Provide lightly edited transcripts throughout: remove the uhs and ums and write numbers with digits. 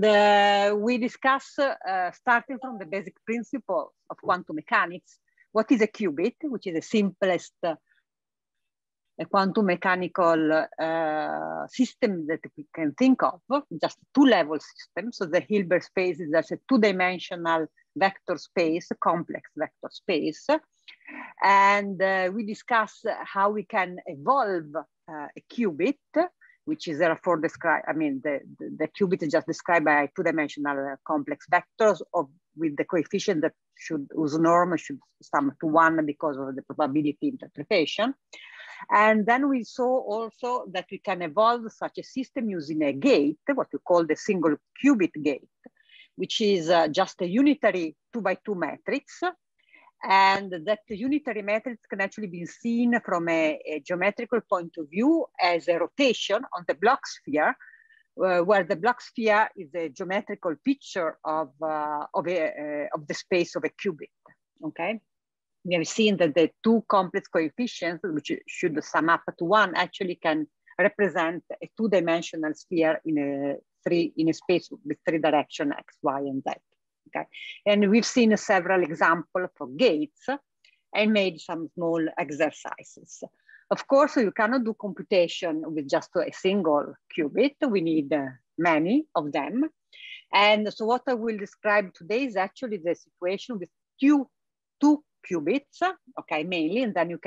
And we discuss, starting from the basic principles of quantum mechanics, what is a qubit, which is the simplest quantum mechanical system that we can think of, just a two-level system. So the Hilbert space is just a two-dimensional vector space, complex vector space. And we discuss how we can evolve a qubit, which is therefore described, I mean, the qubit is just described by two-dimensional complex vectors with the coefficient that whose norm should sum to 1 because of the probability interpretation. And then we saw also that we can evolve such a system using a gate, what we call the single qubit gate, which is just a unitary 2x2 matrix. And that unitary matrix can actually be seen from a geometrical point of view as a rotation on the Bloch sphere, where the Bloch sphere is a geometrical picture of the space of a qubit, okay? We have seen that the two complex coefficients, which should sum up to 1, actually can represent a two-dimensional sphere in a space with 3 directions, x, y, and z. Okay, and we've seen several examples for gates and made some small exercises. Of course, you cannot do computation with just a single qubit. We need many of them. And so what I will describe today is actually the situation with two qubits, okay, mainly, and then you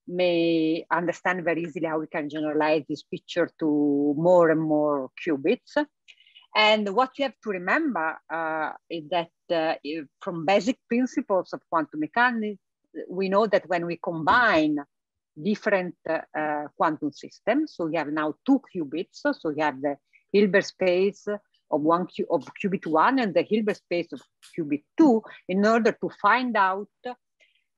may understand very easily how we can generalize this picture to more and more qubits. And what you have to remember is that from basic principles of quantum mechanics, we know that when we combine different quantum systems, so we have now 2 qubits, so we have the Hilbert space of qubit 1 and the Hilbert space of qubit 2, in order to find out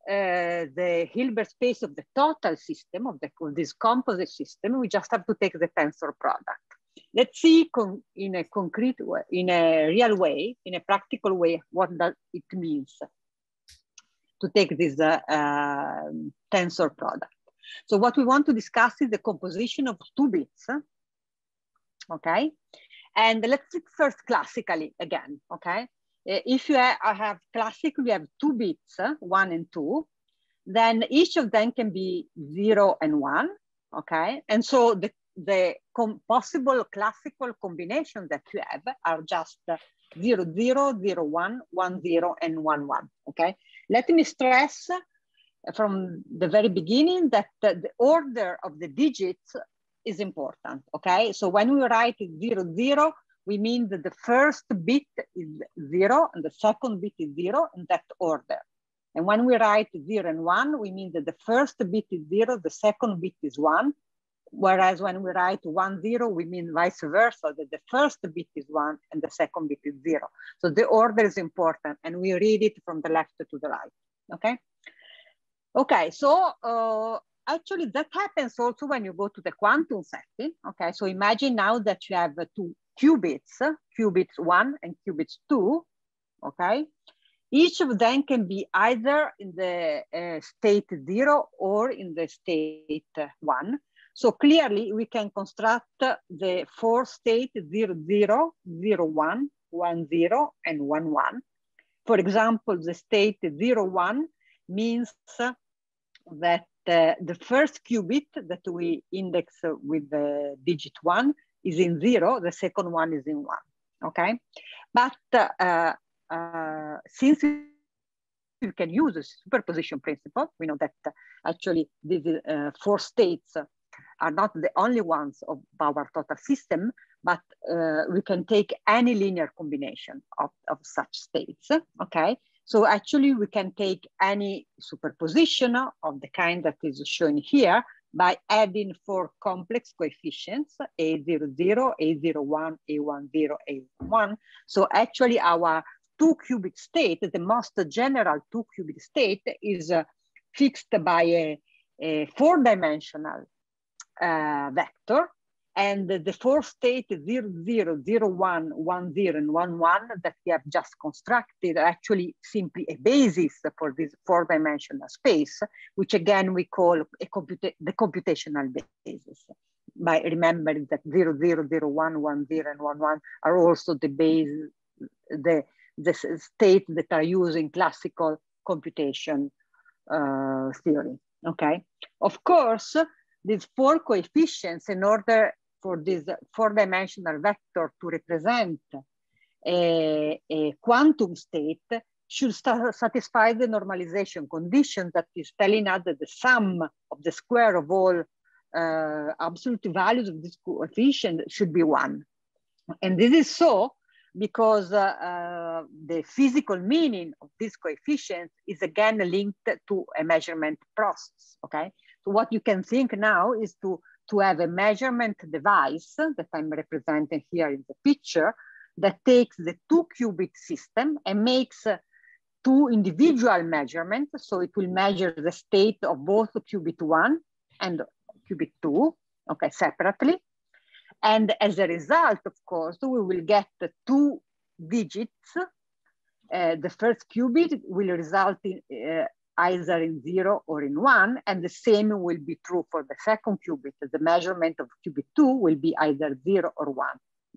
the Hilbert space of the total system, of this composite system, we just have to take the tensor product. Let's see in a concrete way, in a real way, in a practical way, what does it means to take this tensor product. So what we want to discuss is the composition of 2 bits, okay? And let's see first classically again, okay? If you have classically, we have 2 bits, 1 and 2, then each of them can be 0 and 1, okay? And so the possible classical combinations that you have are just 0, 0, 0, 1, 1, 0, and 1, 1, okay? Let me stress from the very beginning that the order of the digits is important, okay? So when we write 0, 0, we mean that the first bit is 0 and the second bit is 0 in that order. And when we write 0 and 1, we mean that the first bit is 0, the second bit is 1. Whereas when we write 1, 0, we mean vice versa, that the first bit is 1 and the second bit is 0. So the order is important and we read it from the left to the right, okay? Okay, so actually that happens also when you go to the quantum setting, okay? So imagine now that you have 2 qubits, qubits 1 and qubits 2, okay? Each of them can be either in the state 0 or in the state 1. So clearly we can construct the 4 state 0, 0, 0, 1, 1, 0, and 1, 1. For example, the state 0, 1 means that the first qubit that we index with the digit 1 is in 0, the second one is in 1, okay? But since you can use a superposition principle, we know that actually these 4 states are not the only ones of our total system, but we can take any linear combination of such states, okay? So actually we can take any superposition of the kind that is shown here by adding 4 complex coefficients, A00, A01, A10, A1. So actually our 2 qubit state, the most general 2 qubit state is fixed by a 4-dimensional vector, and the 4 state 0, 0, 0, 1, 1, 0, and 1, 1 that we have just constructed are actually simply a basis for this 4-dimensional space, which again we call the computational basis. by remembering that 0, 0, 0, 1, 1, 0, and 1, 1 are also the base, the states that are used in classical computation theory, okay? Of course, these 4 coefficients, in order for this 4-dimensional vector to represent a quantum state, should satisfy the normalization condition that is telling us that the sum of the square of all absolute values of this coefficient should be 1. And this is so because the physical meaning of this coefficient is again linked to a measurement process, okay? So what you can think now is to have a measurement device that I'm representing here in the picture that takes the 2-qubit system and makes 2 individual measurements. So it will measure the state of both qubit 1 and qubit 2, okay, separately. And as a result, of course, we will get 2 digits. The first qubit will result in either in 0 or in 1, and the same will be true for the second qubit. The measurement of qubit 2 will be either 0 or 1,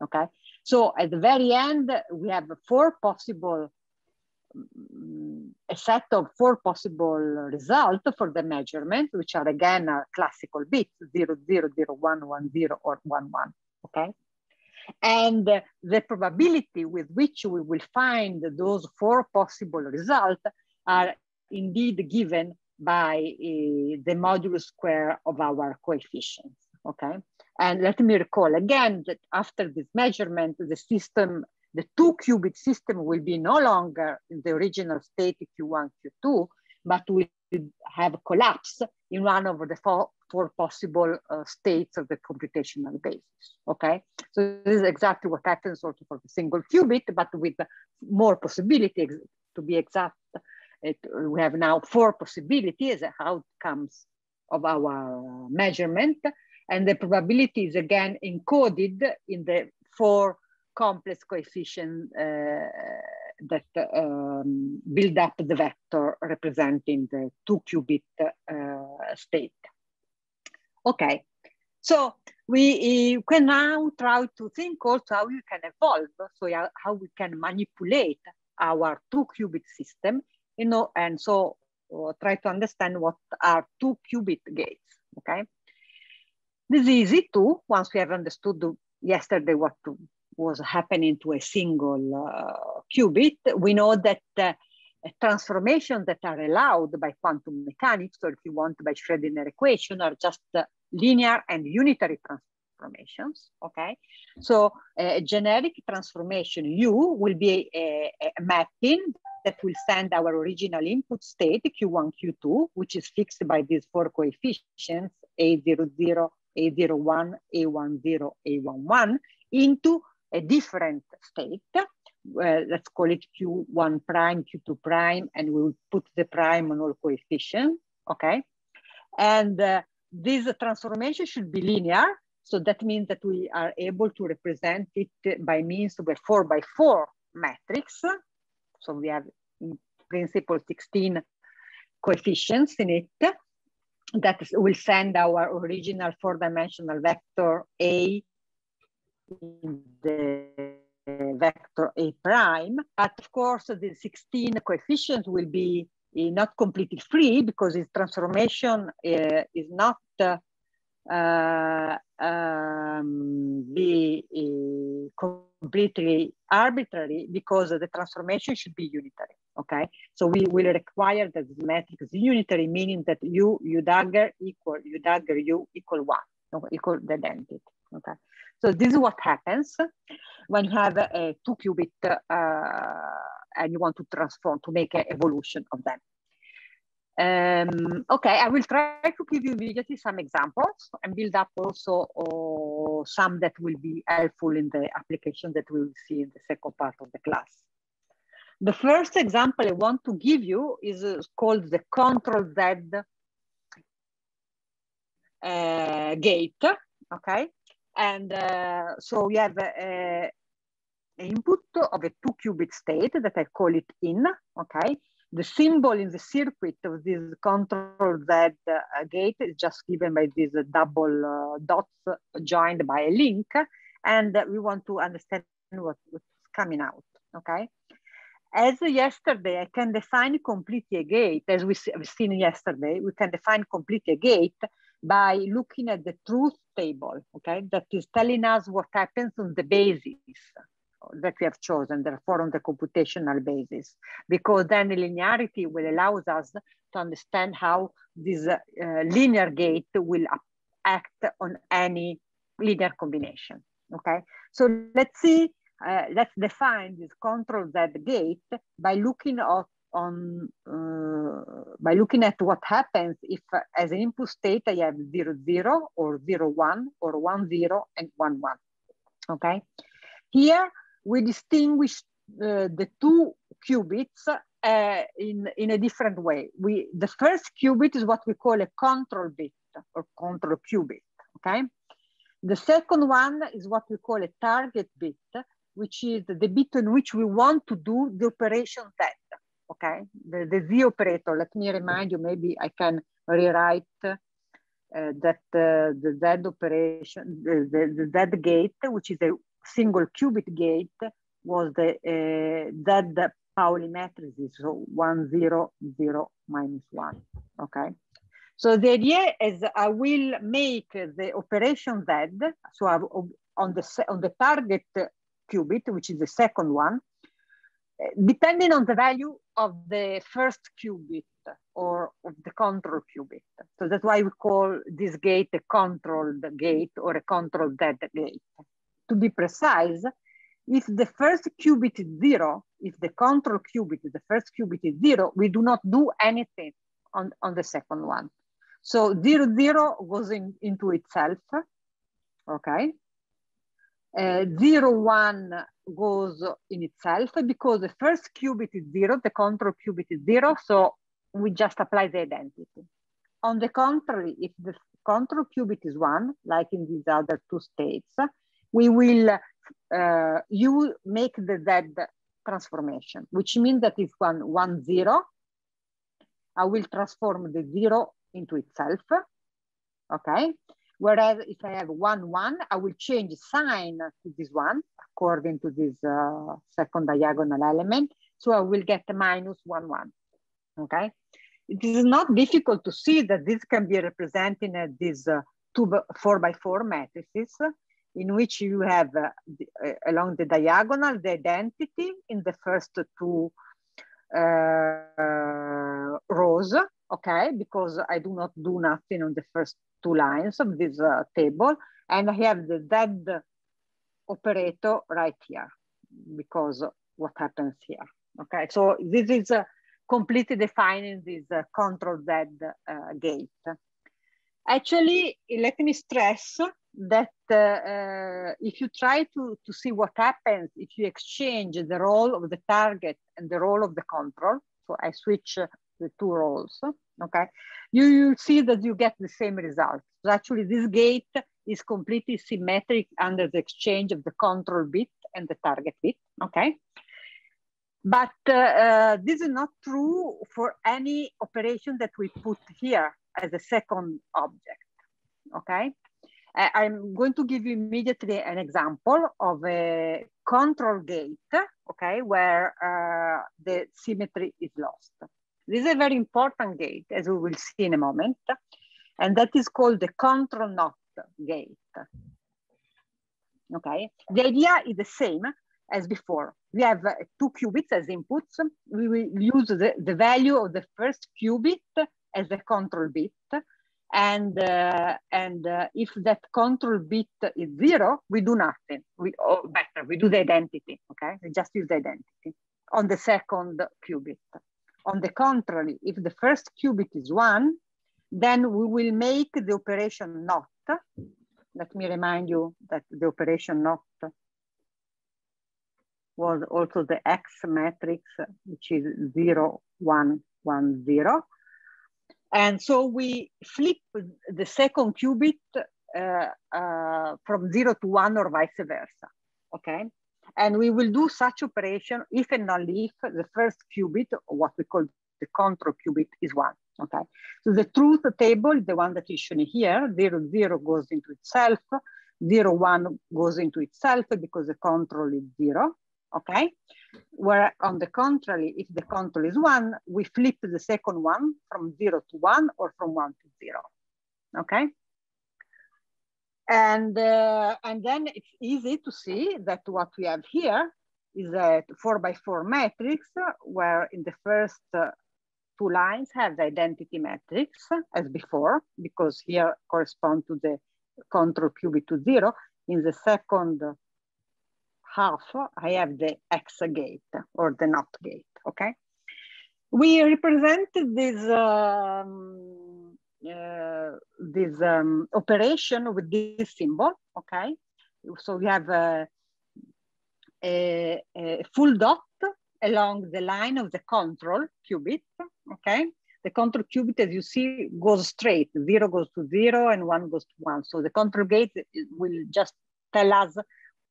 okay? So at the very end, we have 4 possible, a set of 4 possible results for the measurement, which are again classical bits, 0, 0, 0, 1, 1, 0, or 1, 1, okay? And the probability with which we will find those 4 possible results are indeed given by the modulus square of our coefficients, okay? And let me recall again that after this measurement, the system, the 2-qubit system will be no longer in the original state Q1, Q2, but will have collapsed in one of the 4 possible states of the computational basis, okay? So this is exactly what happens also for the single qubit, but with more possibility. To be exact, we have now 4 possibilities as outcomes of our measurement, and the probability is again encoded in the 4 complex coefficients that build up the vector representing the 2-qubit state. Okay, so we can now try to think also how we can evolve, so how we can manipulate our 2-qubit system, you know, and so try to understand what are 2-qubit gates, okay? This is easy too, once we have understood yesterday what was happening to a single qubit. We know that transformations that are allowed by quantum mechanics, or if you want by Schrödinger equation, are just linear and unitary transformations, okay? So a generic transformation U will be a mapping that will send our original input state, Q1, Q2, which is fixed by these 4 coefficients, A00, A01, A10, A11, into a different state. Let's call it Q1 prime, Q2 prime, and we will put the prime on all coefficients, okay? And this transformation should be linear. So that means that we are able to represent it by means of a 4x4 matrix. So we have in principle 16 coefficients in it that will send our original 4-dimensional vector A in the vector A prime. But of course, the 16 coefficients will be not completely free because its transformation is not be completely arbitrary, because the transformation should be unitary, okay? So we will require that the matrix is unitary, meaning that U dagger equal U dagger U equal 1, equal the identity, okay? So this is what happens when you have a 2-qubit and you want to transform, to make an evolution of them. Okay, I will try to give you immediately some examples and build up also some that will be helpful in the application that we will see in the second part of the class. The first example I want to give you is called the Control Z gate, okay? And so we have an input of a 2-qubit state that I call it in, okay? The symbol in the circuit of this control Z gate is just given by these double dots joined by a link. And we want to understand what's coming out, okay? As yesterday, I can define completely a gate, as we've seen yesterday, we can define completely a gate by looking at the truth table, okay? That is telling us what happens on the basis that we have chosen, therefore on the computational basis, because then the linearity will allow us to understand how this linear gate will act on any linear combination, okay? So let's see, let's define this control Z gate by looking at what happens if as an input state I have 0, 0 or 0, 1 or 1, 0 and 1, 1, okay? Here we distinguish the two qubits in a different way. The first qubit is what we call a control bit or control qubit, okay? The second one is what we call a target bit, which is the bit in which we want to do the operation Z, okay? The Z operator, let me remind you, maybe I can rewrite that the Z operation, the Z gate, which is a single qubit gate, was the Z Pauli matrices, so 1, 0, 0, minus 1, okay? So the idea is I will make the operation Z, so on the target qubit, which is the second one, depending on the value of the first qubit or of the control qubit. So that's why we call this gate a controlled gate or a controlled Z gate. To be precise, if the first qubit is 0, if the control qubit, the first qubit is 0, we do not do anything on the second one. So 0, 0 goes into itself, okay? 0, 1 goes in itself because the first qubit is 0, the control qubit is 0, so we just apply the identity. On the contrary, if the control qubit is 1, like in these other two states, we will make the Z transformation, which means that if 1, 1, 0, I will transform the 0 into itself, okay? Whereas if I have 1, 1, I will change sign to this one according to this second diagonal element. So I will get a minus 1, 1, okay? It is not difficult to see that this can be represented as these 4x4 matrices in which you have along the diagonal, the identity in the first two rows, okay, because I do not do nothing on the first two lines of this table, and I have the Z operator right here because what happens here, okay? So this is completely defining this control Z gate. Actually, let me stress that if you try to see what happens if you exchange the role of the target and the role of the control, so I switch the two roles, okay, you see that you get the same result. So actually this gate is completely symmetric under the exchange of the control bit and the target bit, okay? But this is not true for any operation that we put here as a second object, okay? I'm going to give you immediately an example of a control gate, okay, where the symmetry is lost. This is a very important gate, as we will see in a moment, and that is called the control not gate, okay? The idea is the same as before. We have two qubits as inputs. We will use the value of the first qubit as a control bit. And if that control bit is 0, we do nothing. We do the identity, okay? We just use the identity on the second qubit. On the contrary, if the first qubit is 1, then we will make the operation not. Let me remind you that the operation not was also the X matrix, which is 0, 1, 1, 0. And so we flip the second qubit from 0 to 1 or vice versa, okay? And we will do such operation if and only if the first qubit, or what we call the control qubit is 1, okay? So the truth table is the one that is shown here. 0, 0 goes into itself, 0, 1 goes into itself because the control is 0, okay? Where on the contrary, if the control is 1, we flip the second one from 0 to 1 or from 1 to 0, okay? And then it's easy to see that what we have here is a 4x4 matrix where in the first 2 lines have the identity matrix as before, because here correspond to the control qubit to 0. In the second half, I have the X gate or the NOT gate, okay? We represented this operation with this symbol, okay? So we have a full dot along the line of the control qubit, okay? The control qubit, as you see, goes straight. 0 goes to 0 and 1 goes to 1. So the control gate will just tell us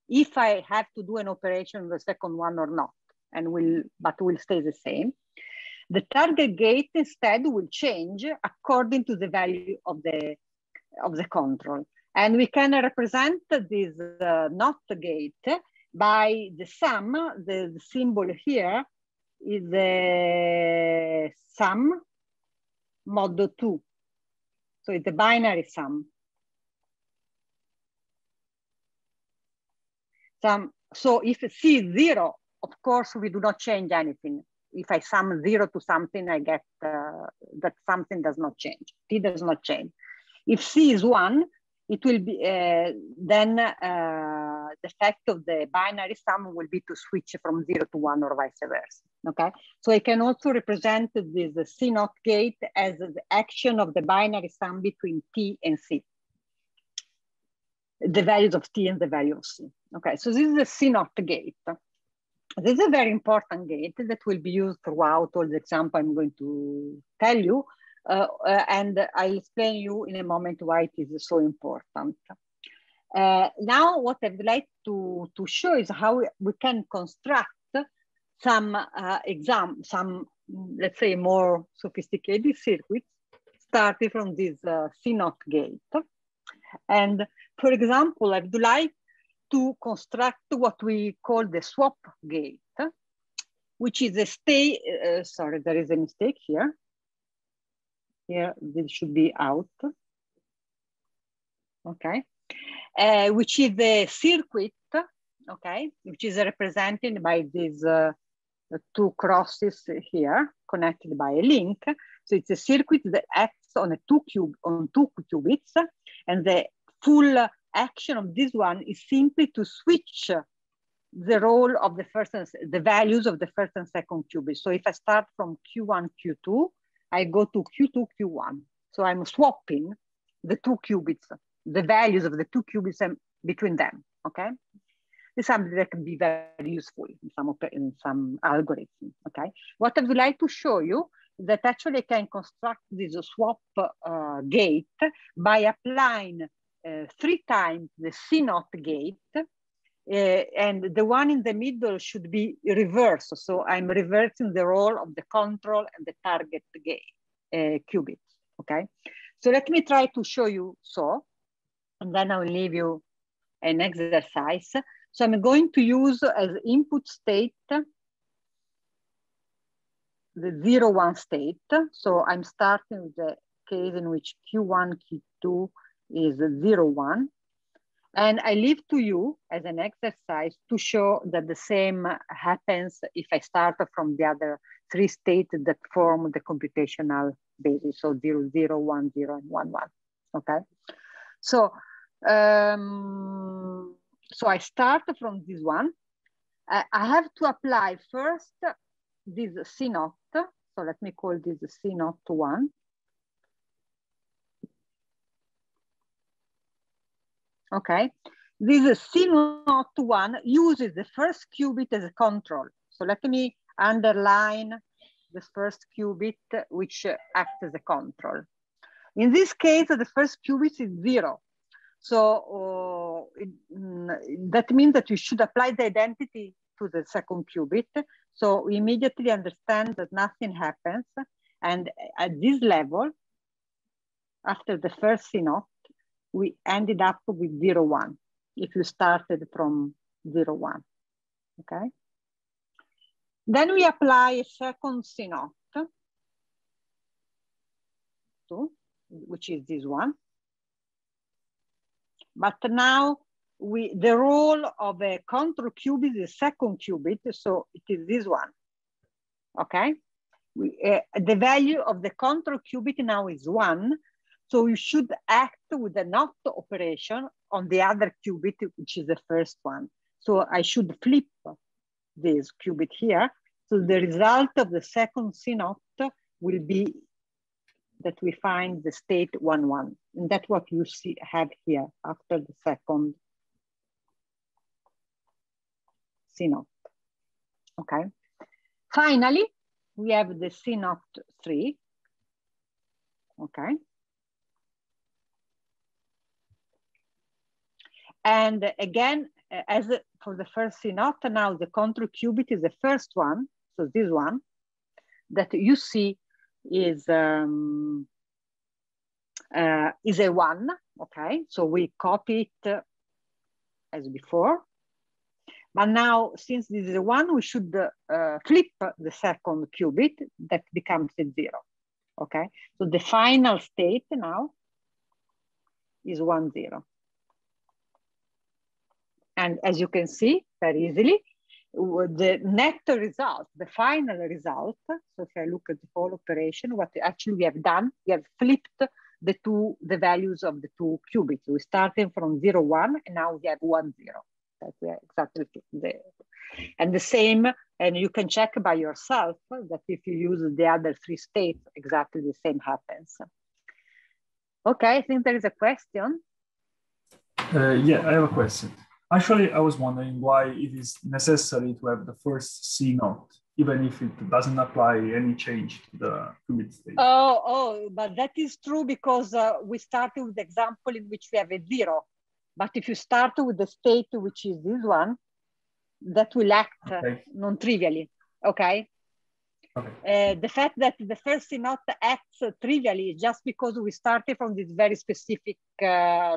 if I have to do an operation on the second one or not, but will stay the same. The target gate instead will change according to the value of the control. And we can represent this NOT gate by the sum. The symbol here is the sum mod 2. So it's a binary sum. So if C is 0, of course, we do not change anything. If I sum 0 to something, I get that something does not change. T does not change. If C is 1, it will be, then the effect of the binary sum will be to switch from 0 to 1 or vice versa, okay? So I can also represent this C NOT gate as the action of the binary sum between T and C. The values of T and the value of C. Okay, so this is the C NOT gate. This is a very important gate that will be used throughout all the example I'm going to tell you. And I'll explain you in a moment why it is so important. Now, what I'd like to show is how we can construct some let's say, more sophisticated circuits starting from this C NOT gate. And for example, I would like to construct what we call the swap gate, which is a state, sorry, there is a mistake here. Here, this should be out. Okay. Which is the circuit, okay, which is represented by these 2 crosses here, connected by a link. So it's a circuit that acts on two qubits, and the full action of this one is simply to switch the role of the values of the first and second qubit. So if I start from Q1, Q2, I go to Q2, Q1. So I'm swapping the 2 qubits, the values of the 2 qubits between them, okay? This is something that can be very useful in some algorithms, okay? What I would like to show you is that actually I can construct this swap gate by applying 3 times the C NOT gate, and the one in the middle should be reversed. So I'm reversing the role of the control and the target gate qubit, okay? So let me try to show you and then I'll leave you an exercise. So I'm going to use as input state the 0, 1 state. So I'm starting with the case in which Q1, Q2 is 0, 1. And I leave to you as an exercise to show that the same happens if I start from the other 3 states that form the computational basis. So 0, 0, 1, 0, and 1, 1, okay? So, so I start from this one. I have to apply first this C NOT. So let me call this C NOT 1. Okay, this C NOT 1 uses the first qubit as a control. So let me underline the first qubit which acts as a control. In this case, the first qubit is 0. So that means that you should apply the identity to the second qubit. So we immediately understand that nothing happens. And at this level, after the first CNOT, we ended up with 0, 1, if you started from 0, 1, okay? Then we apply a second CNOT, which is this one. But now the role of a control qubit is a second qubit, so it is this one, okay? The value of the control qubit now is 1, so you should act with a NOT operation on the other qubit, which is the first one. So I should flip this qubit here. So the result of the second CNOT will be that we find the state 1, 1. And that's what you have here after the second CNOT, okay? Finally, we have the CNOT 3, okay? And again, as for the first CNOT, now the control qubit is the first one, so this one, that you see is a 1, okay? So we copy it as before. But now, since this is a 1, we should flip the second qubit, that becomes a 0, okay? So the final state now is 1, 0. And as you can see very easily, the net result, the final result, so if I look at the whole operation, what actually we have done, we have flipped the values of the two qubits. We started from 0, 1, and now we have 1, 0. That we are exactly there. And the same, and you can check by yourself that if you use the other 3 states, exactly the same happens. Okay, I think there is a question. Yeah, I have a question. Actually, I was wondering why it is necessary to have the first CNOT, even if it doesn't apply any change to the qubit state. But that is true because we started with the example in which we have a 0. But if you start with the state, which is this one, that will act non-trivially, okay? The fact that the first CNOT acts trivially is just because we started from this very specific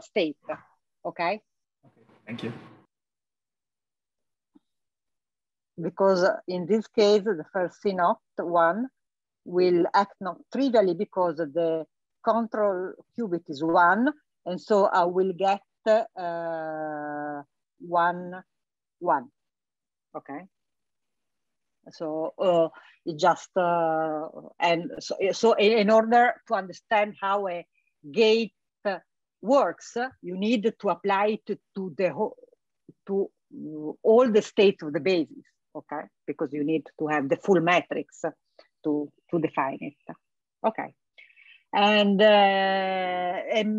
state, okay? Thank you. Because in this case, the first CNOT 1 will act not trivially because the control qubit is 1, and so I will get 1, 1, okay? So it just, and so in order to understand how a gate works, you need to apply it to all the states of the basis, okay? Because you need to have the full matrix to define it, okay? And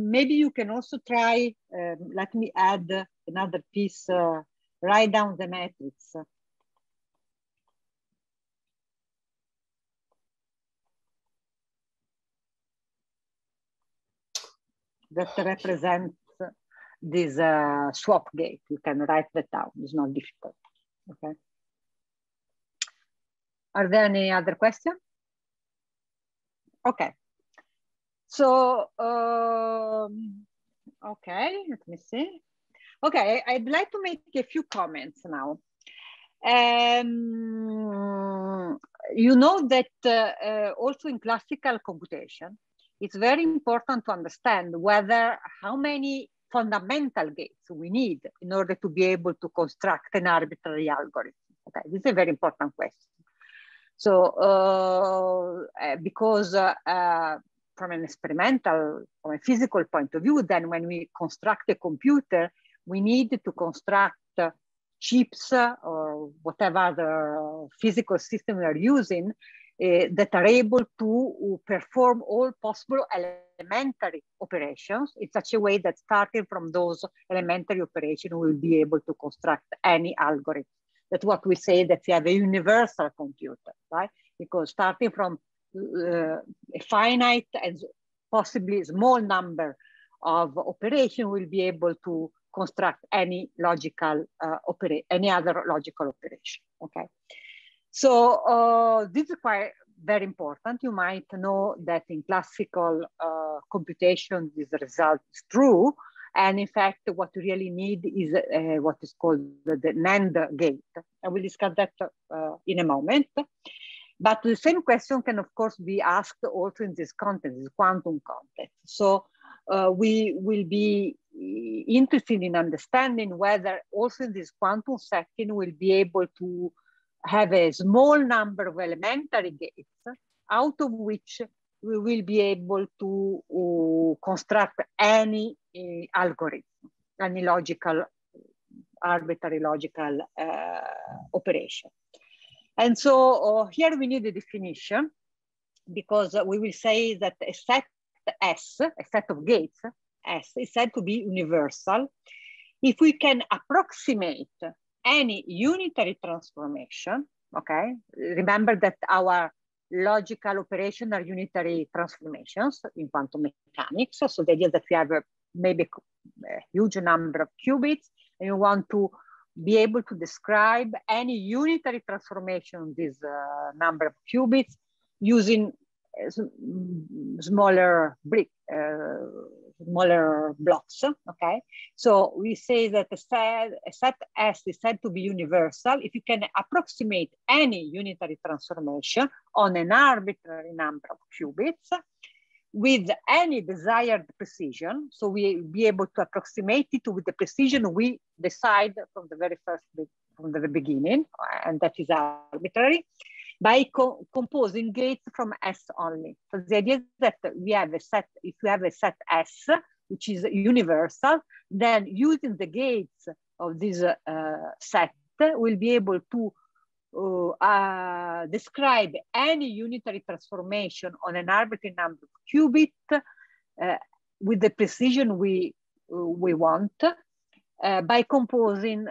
maybe you can also try, let me add another piece, write down the matrix. That represents this swap gate. You can write that down, it's not difficult, okay? Are there any other questions? Okay. So, okay, let me see. Okay, I'd like to make a few comments now. You know that also in classical computation, it's very important to understand how many fundamental gates we need in order to be able to construct an arbitrary algorithm. Okay, this is a very important question. So, because from an experimental, from a physical point of view, then when we construct a computer, we need to construct chips or whatever other physical system we are using that are able to perform all possible elementary operations in such a way that starting from those elementary operations, we'll be able to construct any algorithm. That's what we say that we have a universal computer, right? Because starting from a finite and possibly small number of operations, we'll be able to construct any logical any other logical operation, okay? So this is quite very important. You might know that in classical computation, this result is true. And in fact, what you really need is what is called the NAND gate. I will discuss that in a moment. But the same question can, of course, be asked also in this context, this quantum context. So we will be interested in understanding whether also in this quantum setting we'll be able to have a small number of elementary gates out of which we will be able to construct any algorithm, any logical, arbitrary logical operation. And so here we need a definition, because we will say that a set S, a set of gates, S, is said to be universal if we can approximate any unitary transformation, okay? Remember that our logical operations are unitary transformations in quantum mechanics. So the idea that we have maybe a huge number of qubits, and you want to be able to describe any unitary transformation of this number of qubits using smaller smaller blocks, okay? So we say that a set S is said to be universal if you can approximate any unitary transformation on an arbitrary number of qubits with any desired precision. So we be able to approximate it with the precision we decide from the very first, from the beginning, and that is arbitrary, by composing gates from S only. So the idea is that we have a set, if we have a set S, which is universal, then using the gates of this set, we'll be able to describe any unitary transformation on an arbitrary number of qubit with the precision we want by composing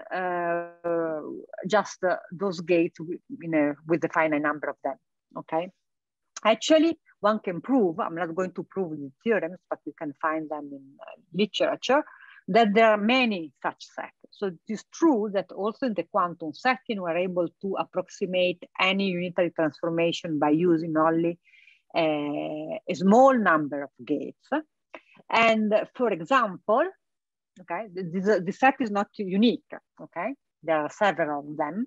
just those gates with the finite number of them, okay? Actually, one can prove, I'm not going to prove the theorems, but you can find them in literature, that there are many such sets. So it is true that also in the quantum setting, we're able to approximate any unitary transformation by using only a small number of gates. And for example, okay, the set is not unique, okay? There are several of them.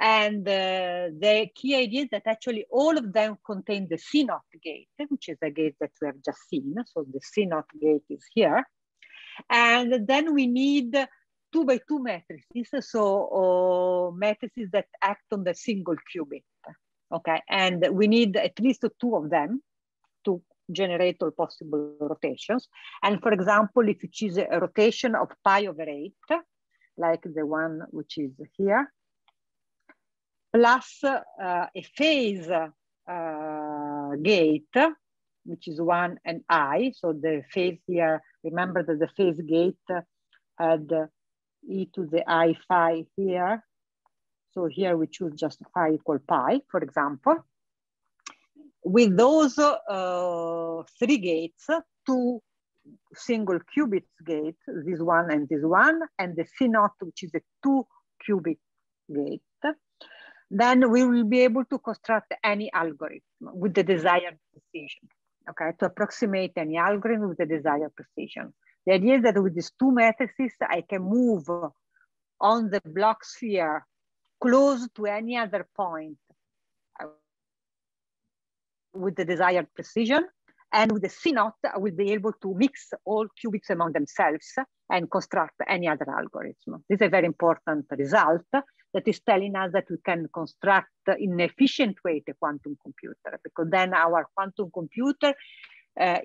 And the key idea is that actually all of them contain the C0 gate, which is a gate that we have just seen. So the C0 gate is here. And then we need 2 by 2 matrices, so matrices that act on the single qubit, okay? And we need at least 2 of them to generate all possible rotations. And for example, if you choose a rotation of pi/8, like the one which is here, plus a phase gate, which is 1 and I. So the phase here, remember that the phase gate had e to the I phi here. So here we choose just phi equal pi, for example. With those 3 gates, 2 single qubit gates, this one and this one, and the C0, which is a 2 qubit gate, then we will be able to construct any algorithm with the desired precision, okay? To approximate any algorithm with the desired precision. The idea is that with these 2 matrices, I can move on the block sphere close to any other point with the desired precision. And with the C0, I will be able to mix all qubits among themselves and construct any other algorithm. This is a very important result that is telling us that we can construct in an efficient way the quantum computer, because then our quantum computer,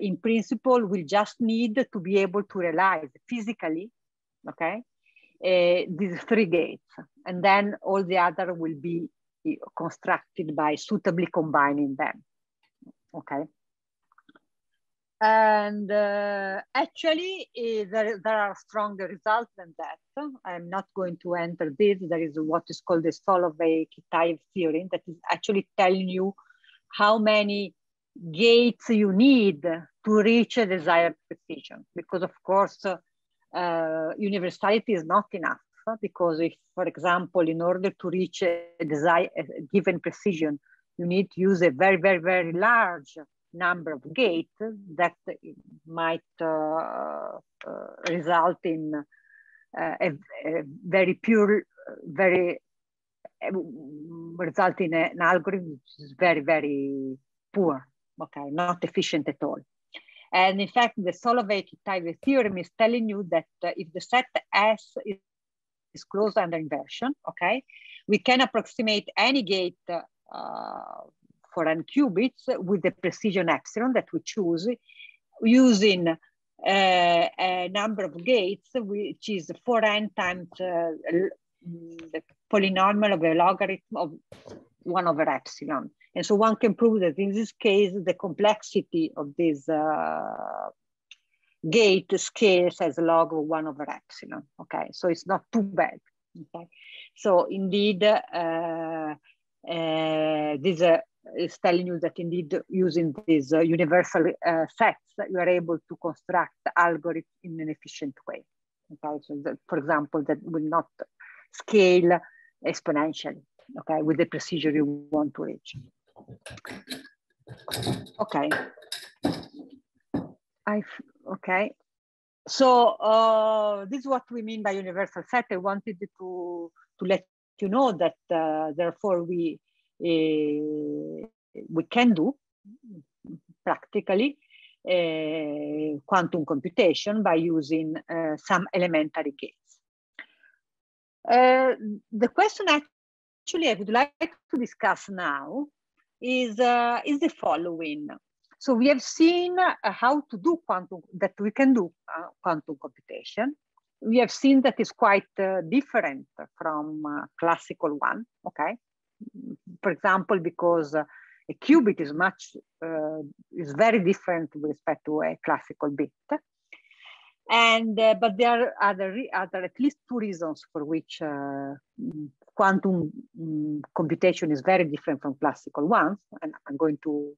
in principle, will just need to be able to realize physically, okay, these 3 gates. And then all the other will be constructed by suitably combining them, okay? And actually, there are stronger results than that. I'm not going to enter this. There is what is called the Solovay-Kitaev theorem that is actually telling you how many gates you need to reach a desired precision. Because of course, universality is not enough. because if, for example, in order to reach a given precision, you need to use a very, very, very large number of gates that might result in a very pure, result in an algorithm which is very, very poor, okay, not efficient at all. And in fact, the Untitled theorem is telling you that if the set S is closed under inversion, okay, we can approximate any gate for n qubits with the precision epsilon that we choose using a number of gates, which is 4n times the polynomial of a logarithm of 1 over epsilon. And so one can prove that in this case, the complexity of this gate scales as log of 1 over epsilon. Okay, so it's not too bad. Okay, so indeed, this is telling you that indeed using these universal sets, you are able to construct algorithms in an efficient way. Okay, so that, for example, that will not scale exponentially. Okay, with the precision you want to reach. Okay. Okay. So this is what we mean by universal set. I wanted to let you know that therefore we can do practically quantum computation by using some elementary gates. The question actually I would like to discuss now is the following. So we have seen how to do that we can do quantum computation. We have seen that it's quite different from classical one, okay? For example, because a qubit is is very different with respect to a classical bit. And but there are at least two reasons for which quantum computation is very different from classical ones, and I'm going to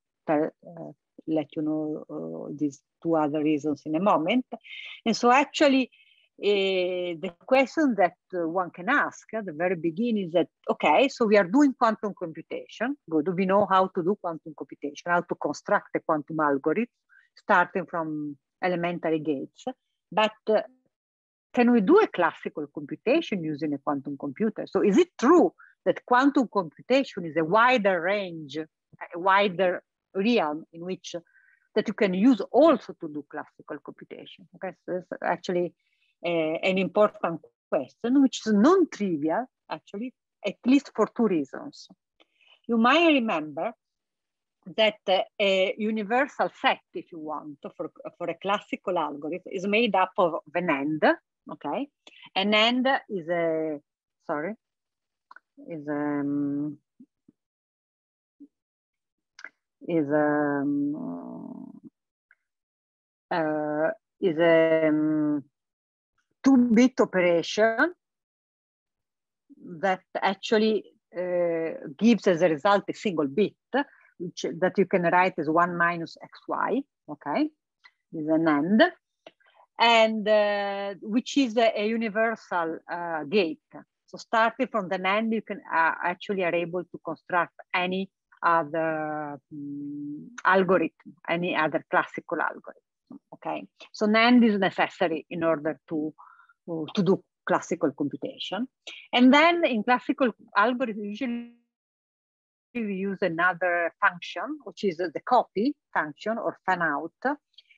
let you know these two other reasons in a moment. And so actually, the question that one can ask at the very beginning is that, okay, so we are doing quantum computation. Good, we know how to do quantum computation, how to construct a quantum algorithm, starting from elementary gates. But can we do a classical computation using a quantum computer? So is it true that quantum computation is a wider range, a wider realm in which that you can use also to do classical computation? Okay, so it's actually an important question, which is non-trivial, actually, at least for two reasons. You might remember that a universal set, if you want, for a classical algorithm is made up of an AND, okay? An AND is a, sorry, is a 2-bit operation that actually gives as a result a single bit, that you can write as 1 minus xy, okay? Is an AND, and which is a universal gate. So starting from the NAND, you can actually are able to construct any other algorithm, any other classical algorithm, okay? So NAND is necessary in order to do classical computation. And then in classical algorithm, usually we use another function, which is the copy function or fan out,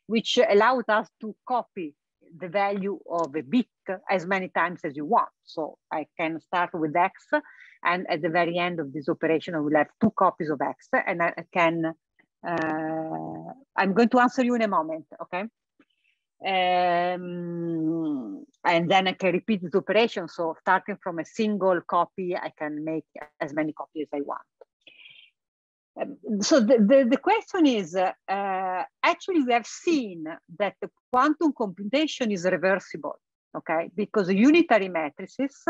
which allows us to copy the value of a bit as many times as you want. So I can start with X, and at the very end of this operation, I will have 2 copies of X, and I can, I'm going to answer you in a moment, okay? And then I can repeat this operation. So starting from a single copy, I can make as many copies as I want. So the question is, actually we have seen that the quantum computation is reversible, okay? Because unitary matrices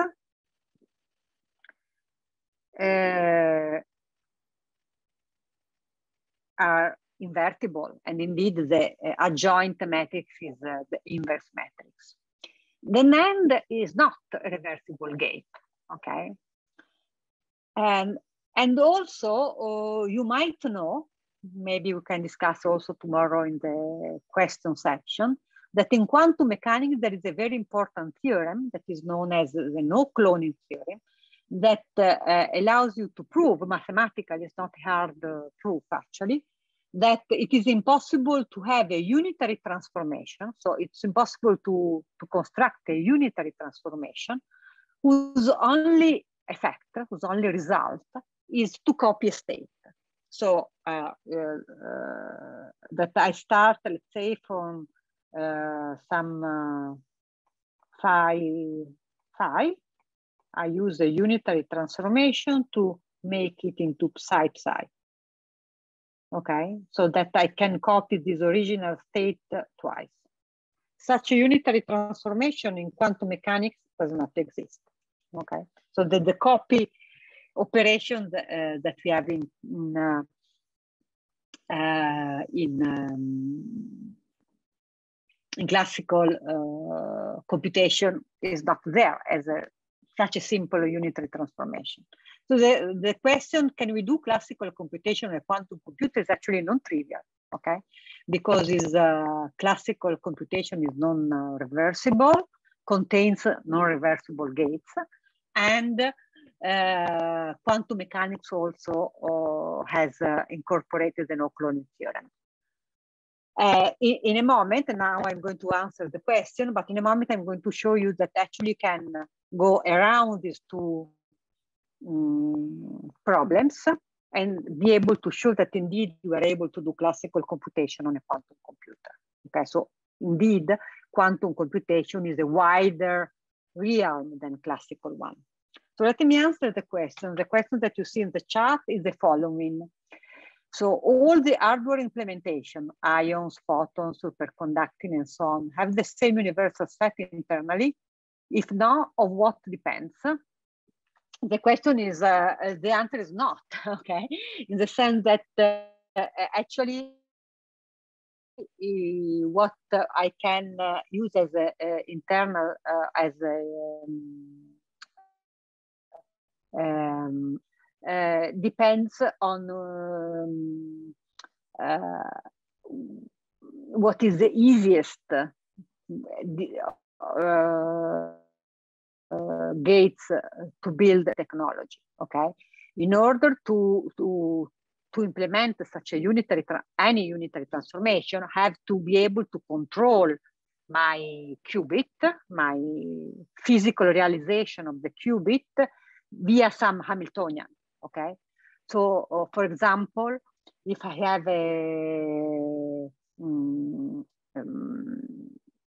are invertible, and indeed the adjoint matrix is the inverse matrix. The NAND is not a reversible gate, okay? And also, you might know, maybe we can discuss also tomorrow in the question section, that in quantum mechanics, there is a very important theorem that is known as the no-cloning theorem that allows you to prove, mathematically, it's not hard proof actually, that it is impossible to have a unitary transformation. So it's impossible to construct a unitary transformation whose only effect, whose only result is to copy a state. So that I start, let's say, from some phi, I use a unitary transformation to make it into psi. Okay, so that I can copy this original state twice. Such a unitary transformation in quantum mechanics does not exist. Okay, so the copy operation that we have in classical computation is not there as such a simple unitary transformation. So the question, can we do classical computation on a quantum computer, is actually non-trivial, okay? Because classical computation is non-reversible, contains non-reversible gates, and quantum mechanics also has incorporated the no-cloning theorem. In a moment, and now I'm going to answer the question, but in a moment I'm going to show you that actually you can go around these two problems and be able to show that indeed you are able to do classical computation on a quantum computer. Okay, so indeed quantum computation is a wider realm than classical one. So let me answer the question. The question that you see in the chat is the following. So all the hardware implementation, ions, photons, superconducting, and so on, have the same universal set internally. If not, of what depends? The question is, the answer is not, okay? In the sense that actually what I can use as a internal, as a, depends on what is the easiest gates to build technology, okay? In order to implement such a any unitary transformation, I have to be able to control my qubit, my physical realization of the qubit via some Hamiltonian, okay? So, for example, if I have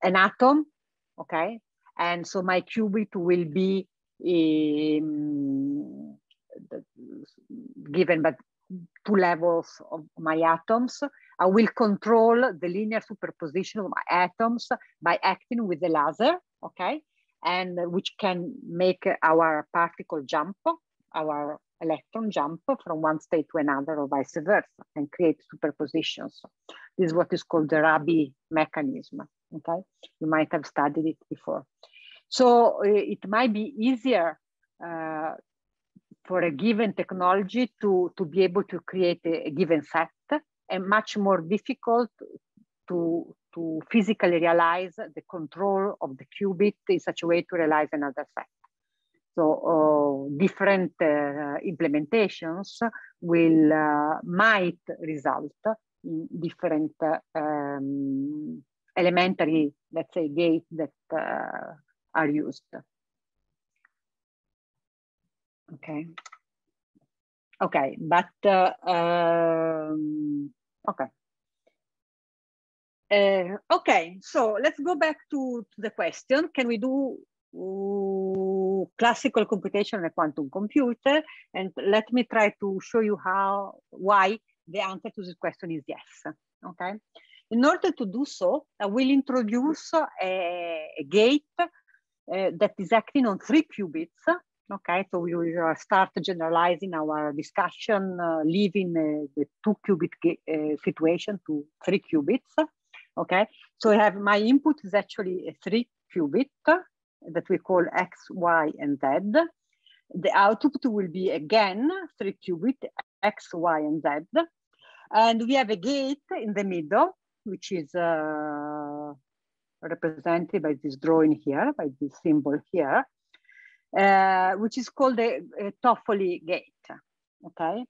an atom, okay, and so my qubit will be given by two levels of my atoms. I will control the linear superposition of my atoms by acting with the laser, okay, and which can make our particle jump, our electron jump from one state to another or vice versa, and create superpositions. This is what is called the Rabi mechanism, okay? You might have studied it before. So it might be easier for a given technology to be able to create a given set, and much more difficult to physically realize the control of the qubit in such a way to realize another set. So different implementations might result in different elementary, let's say, gates that are used. Okay. Okay, but okay. Okay, so let's go back to the question. Can we do classical computation on a quantum computer? And let me try to show you why the answer to this question is yes. Okay. In order to do so, I will introduce a gate that is acting on 3 qubits. Okay, so we will start generalizing our discussion, leaving the 2 qubit situation to 3 qubits. Okay, so I have my input is actually a 3 qubit that we call X, Y, and Z. The output will be again 3 qubit X, Y, and Z. And we have a gate in the middle, which is represented by this drawing here, by this symbol here, which is called a Toefl Gate, okay?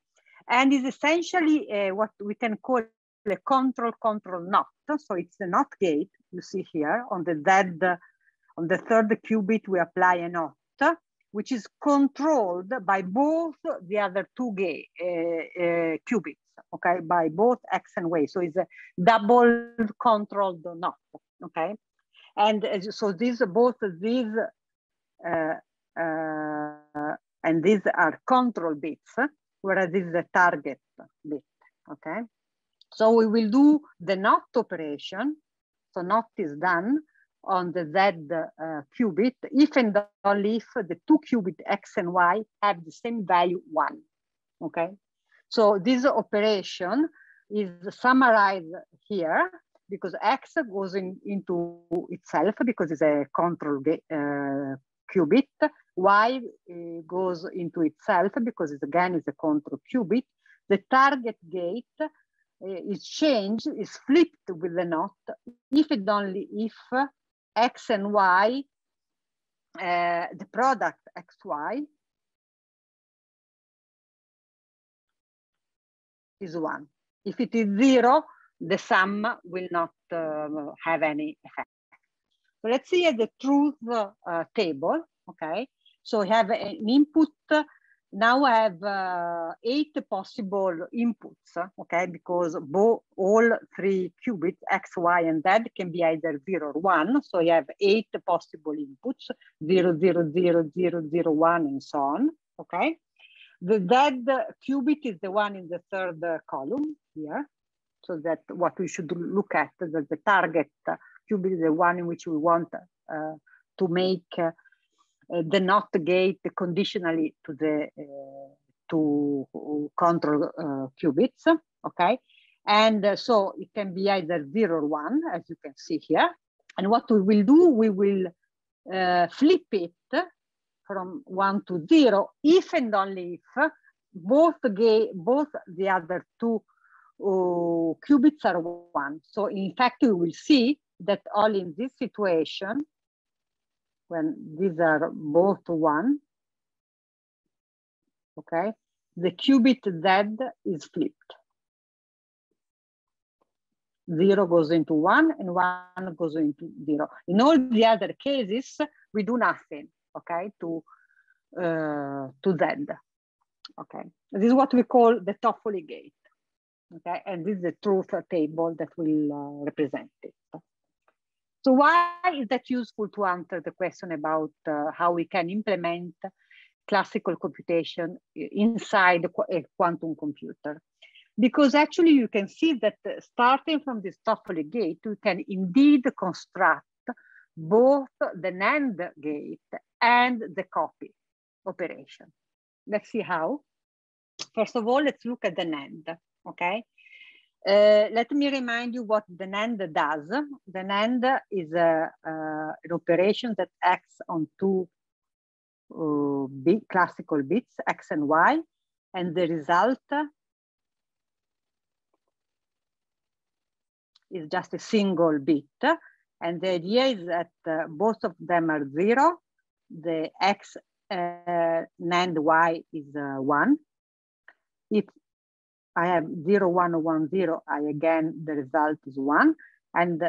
And is essentially what we can call a control NOT. So it's a NOT gate, you see here, on the Z, on the third qubit, we apply a NOT, which is controlled by both the other two qubits, okay, by both X and Y. So it's a double controlled NOT, okay? And so both these and these are control bits, whereas this is a target bit, okay? So we will do the NOT operation. So NOT is done on the Z qubit if and only if the two qubit X and Y have the same value 1, okay? So this operation is summarized here because X goes into itself because it's a control qubit. Y goes into itself because it's again is a control qubit. The target gate is changed, is flipped with the NOT if and only if X and Y, the product XY is 1. If it is 0, the sum will not have any effect. So let's see the truth table, okay? So we have an input. Now I have 8 possible inputs, okay? Because all 3 qubits, X, Y, and Z can be either 0 or 1. So you have 8 possible inputs, 0, 0, 0, 0, 0, 1, and so on, okay? The Z qubit is the one in the third column here. So that what we should look at, that the target qubit is the one in which we want to make the NOT gate conditionally to the control qubits, okay? And so it can be either 0 or 1, as you can see here. And what we will do, we will flip it from 1 to 0 if and only if both the other two qubits are 1. So in fact, we will see that only in this situation, when these are both 1, okay, the qubit Z is flipped. 0 goes into 1 and 1 goes into 0. In all the other cases, we do nothing, okay, to Z, okay. This is what we call the Toefl gate. Okay, and this is the truth table that will represent it. So why is that useful to answer the question about how we can implement classical computation inside a quantum computer? Because actually you can see that starting from this Toefl gate, we can indeed construct both the NAND gate and the copy operation. Let's see how. First of all, let's look at the NAND. Okay, let me remind you what the NAND does. The NAND is an operation that acts on 2 classical bits, X and Y, and the result is just a single bit. And the idea is that both of them are 0. The X NAND Y is 1. If I have 0, 1, 1, 0, the result is 1. And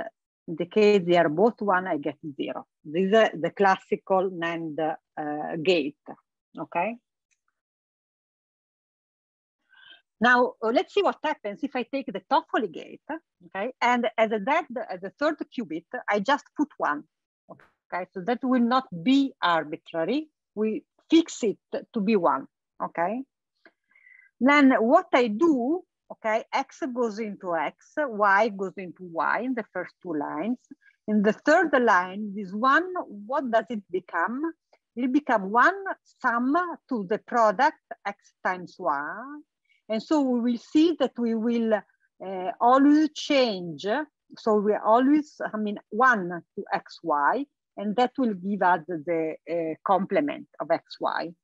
in the case they are both 1, I get 0. This is the classical NAND gate, okay? Now, let's see what happens if I take the Toefl gate, okay? And as a third qubit, I just put 1, okay? So that will not be arbitrary. We fix it to be 1, okay? Then what I do, okay, X goes into X, Y goes into Y in the first 2 lines. In the third line, this 1, what does it become? It becomes 1 sum to the product X times Y. And so we will see that we will always change. So we always, 1 to XY and that will give us the complement of xy.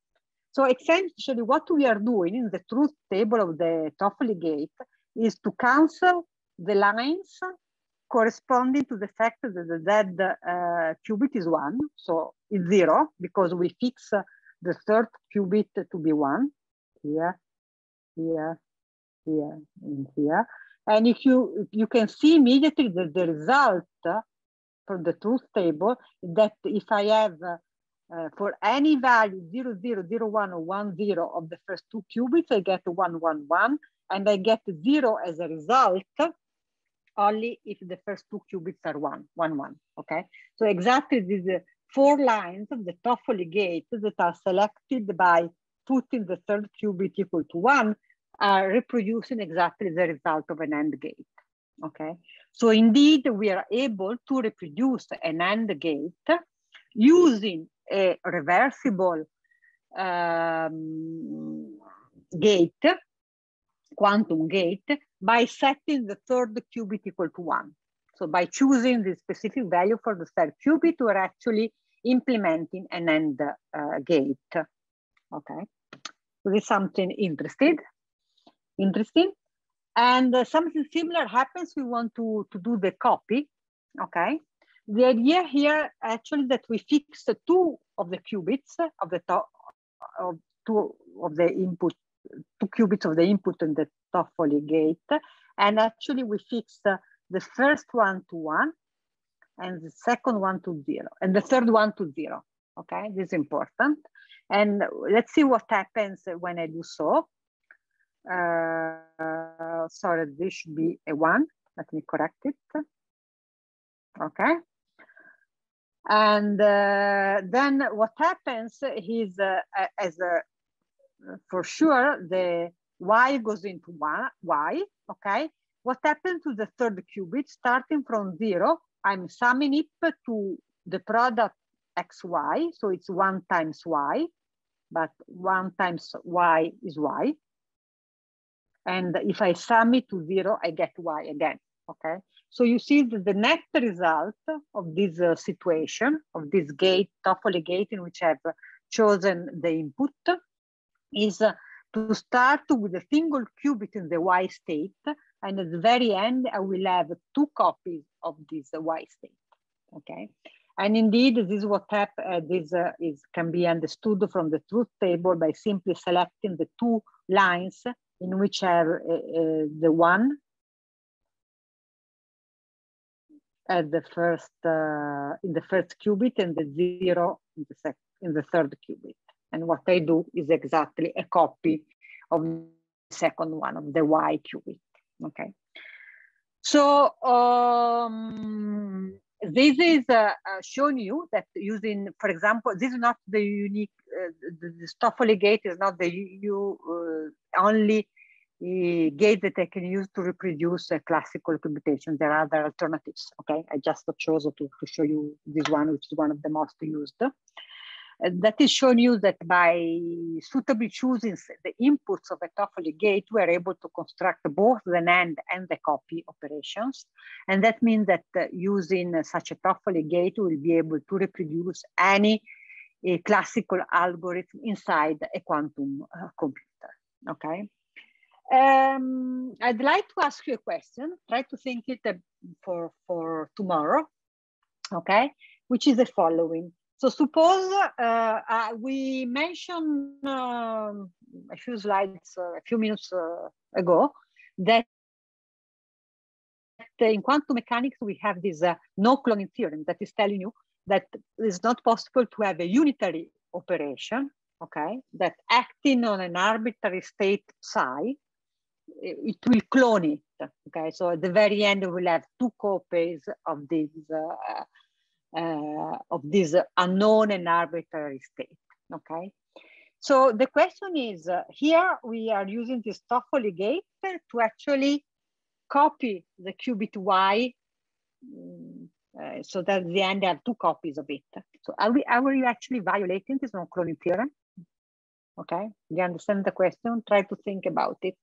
So essentially what we are doing in the truth table of the Toefl Gate is to cancel the lines corresponding to the fact that the z qubit is 1, so it's 0, because we fix the third qubit to be 1, here, here, here, and here. And if you can see immediately that the result from the truth table, that if I have for any value 0, 0, 0, 1, or 1, 0 of the first two qubits, I get 1, 1, 1, and I get 0 as a result only if the first two qubits are 1, 1, 1, okay? So exactly these 4 lines of the Toefl Gate that are selected by putting the third qubit equal to 1 are reproducing exactly the result of an AND gate, okay? So indeed, we are able to reproduce an AND gate using a reversible gate, quantum gate, by setting the third qubit equal to 1. So by choosing the specific value for the third qubit, we're actually implementing an AND gate, okay? So this is something interesting. And something similar happens, we want to do the copy, okay? The idea here actually that we fix 2 of the qubits of the two qubits of the input in the Toefl Gate, and actually we fix the first one to 1, and the second one to 0, and the third one to 0. Okay, this is important. And let's see what happens when I do so. Sorry, this should be a 1. Let me correct it. Okay. And then what happens is, for sure, the y goes into y, okay? What happens to the third qubit? Starting from 0, I'm summing it to the product xy, so it's 1 times y, but 1 times y is y. And if I sum it to 0, I get y again, okay? So you see that the net result of this situation, of this gate, Toefl Gate, in which I've chosen the input, is to start with a single qubit in the y state, and at the very end, I will have 2 copies of this y state, okay? And indeed, this is what can be understood from the truth table by simply selecting the 2 lines in which I have the 1 at the first in the first qubit and the 0 in the third qubit. And what I do is exactly a copy of the second one, of the y qubit. Okay. So this is showing you that using, for example, this is not the unique. The Toefl Gate is not the only gate that I can use to reproduce a classical computation. There are other alternatives. Okay, I just chose to show you this one, which is one of the most used. That is showing you that by suitably choosing the inputs of a Toefl Gate, we are able to construct both the NAND and the copy operations. And that means that using such a Toefl Gate, we will be able to reproduce any classical algorithm inside a quantum computer, okay? I'd like to ask you a question, try to think it for tomorrow, okay? Which is the following. So suppose we mentioned a few slides, a few minutes ago, that in quantum mechanics, we have this no cloning theorem that is telling you that it's not possible to have a unitary operation, okay, that acting on an arbitrary state psi, it will clone it, okay? So at the very end, we'll have 2 copies of this unknown and arbitrary state, okay? So the question is, here we are using this Toefl Gate to actually copy the qubit y, so that at the end I have 2 copies of it. So are we actually violating this non-cloning theorem? Okay, you understand the question? Try to think about it.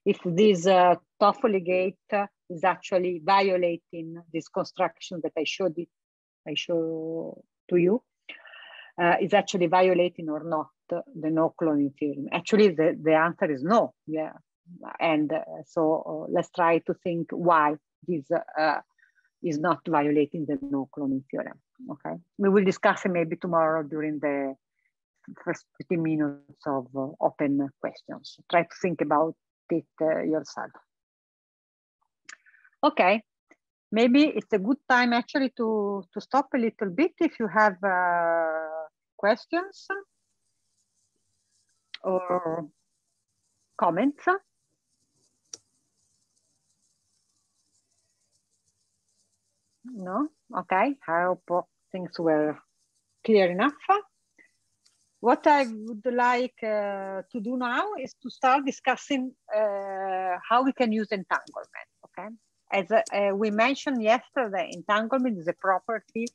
If this Toefl Gate is actually violating this construction that I showed I show to you, is actually violating or not the no cloning theorem. Actually, the answer is no. Yeah, and so let's try to think why this is not violating the no cloning theorem. Okay, we will discuss it maybe tomorrow during the first 50 minutes of open questions. Try to think about it yourself. Okay, maybe it's a good time actually to stop a little bit if you have questions or comments. No? Okay, I hope things were clear enough. What I would like to do now is to start discussing how we can use entanglement, okay? As we mentioned yesterday, entanglement is a property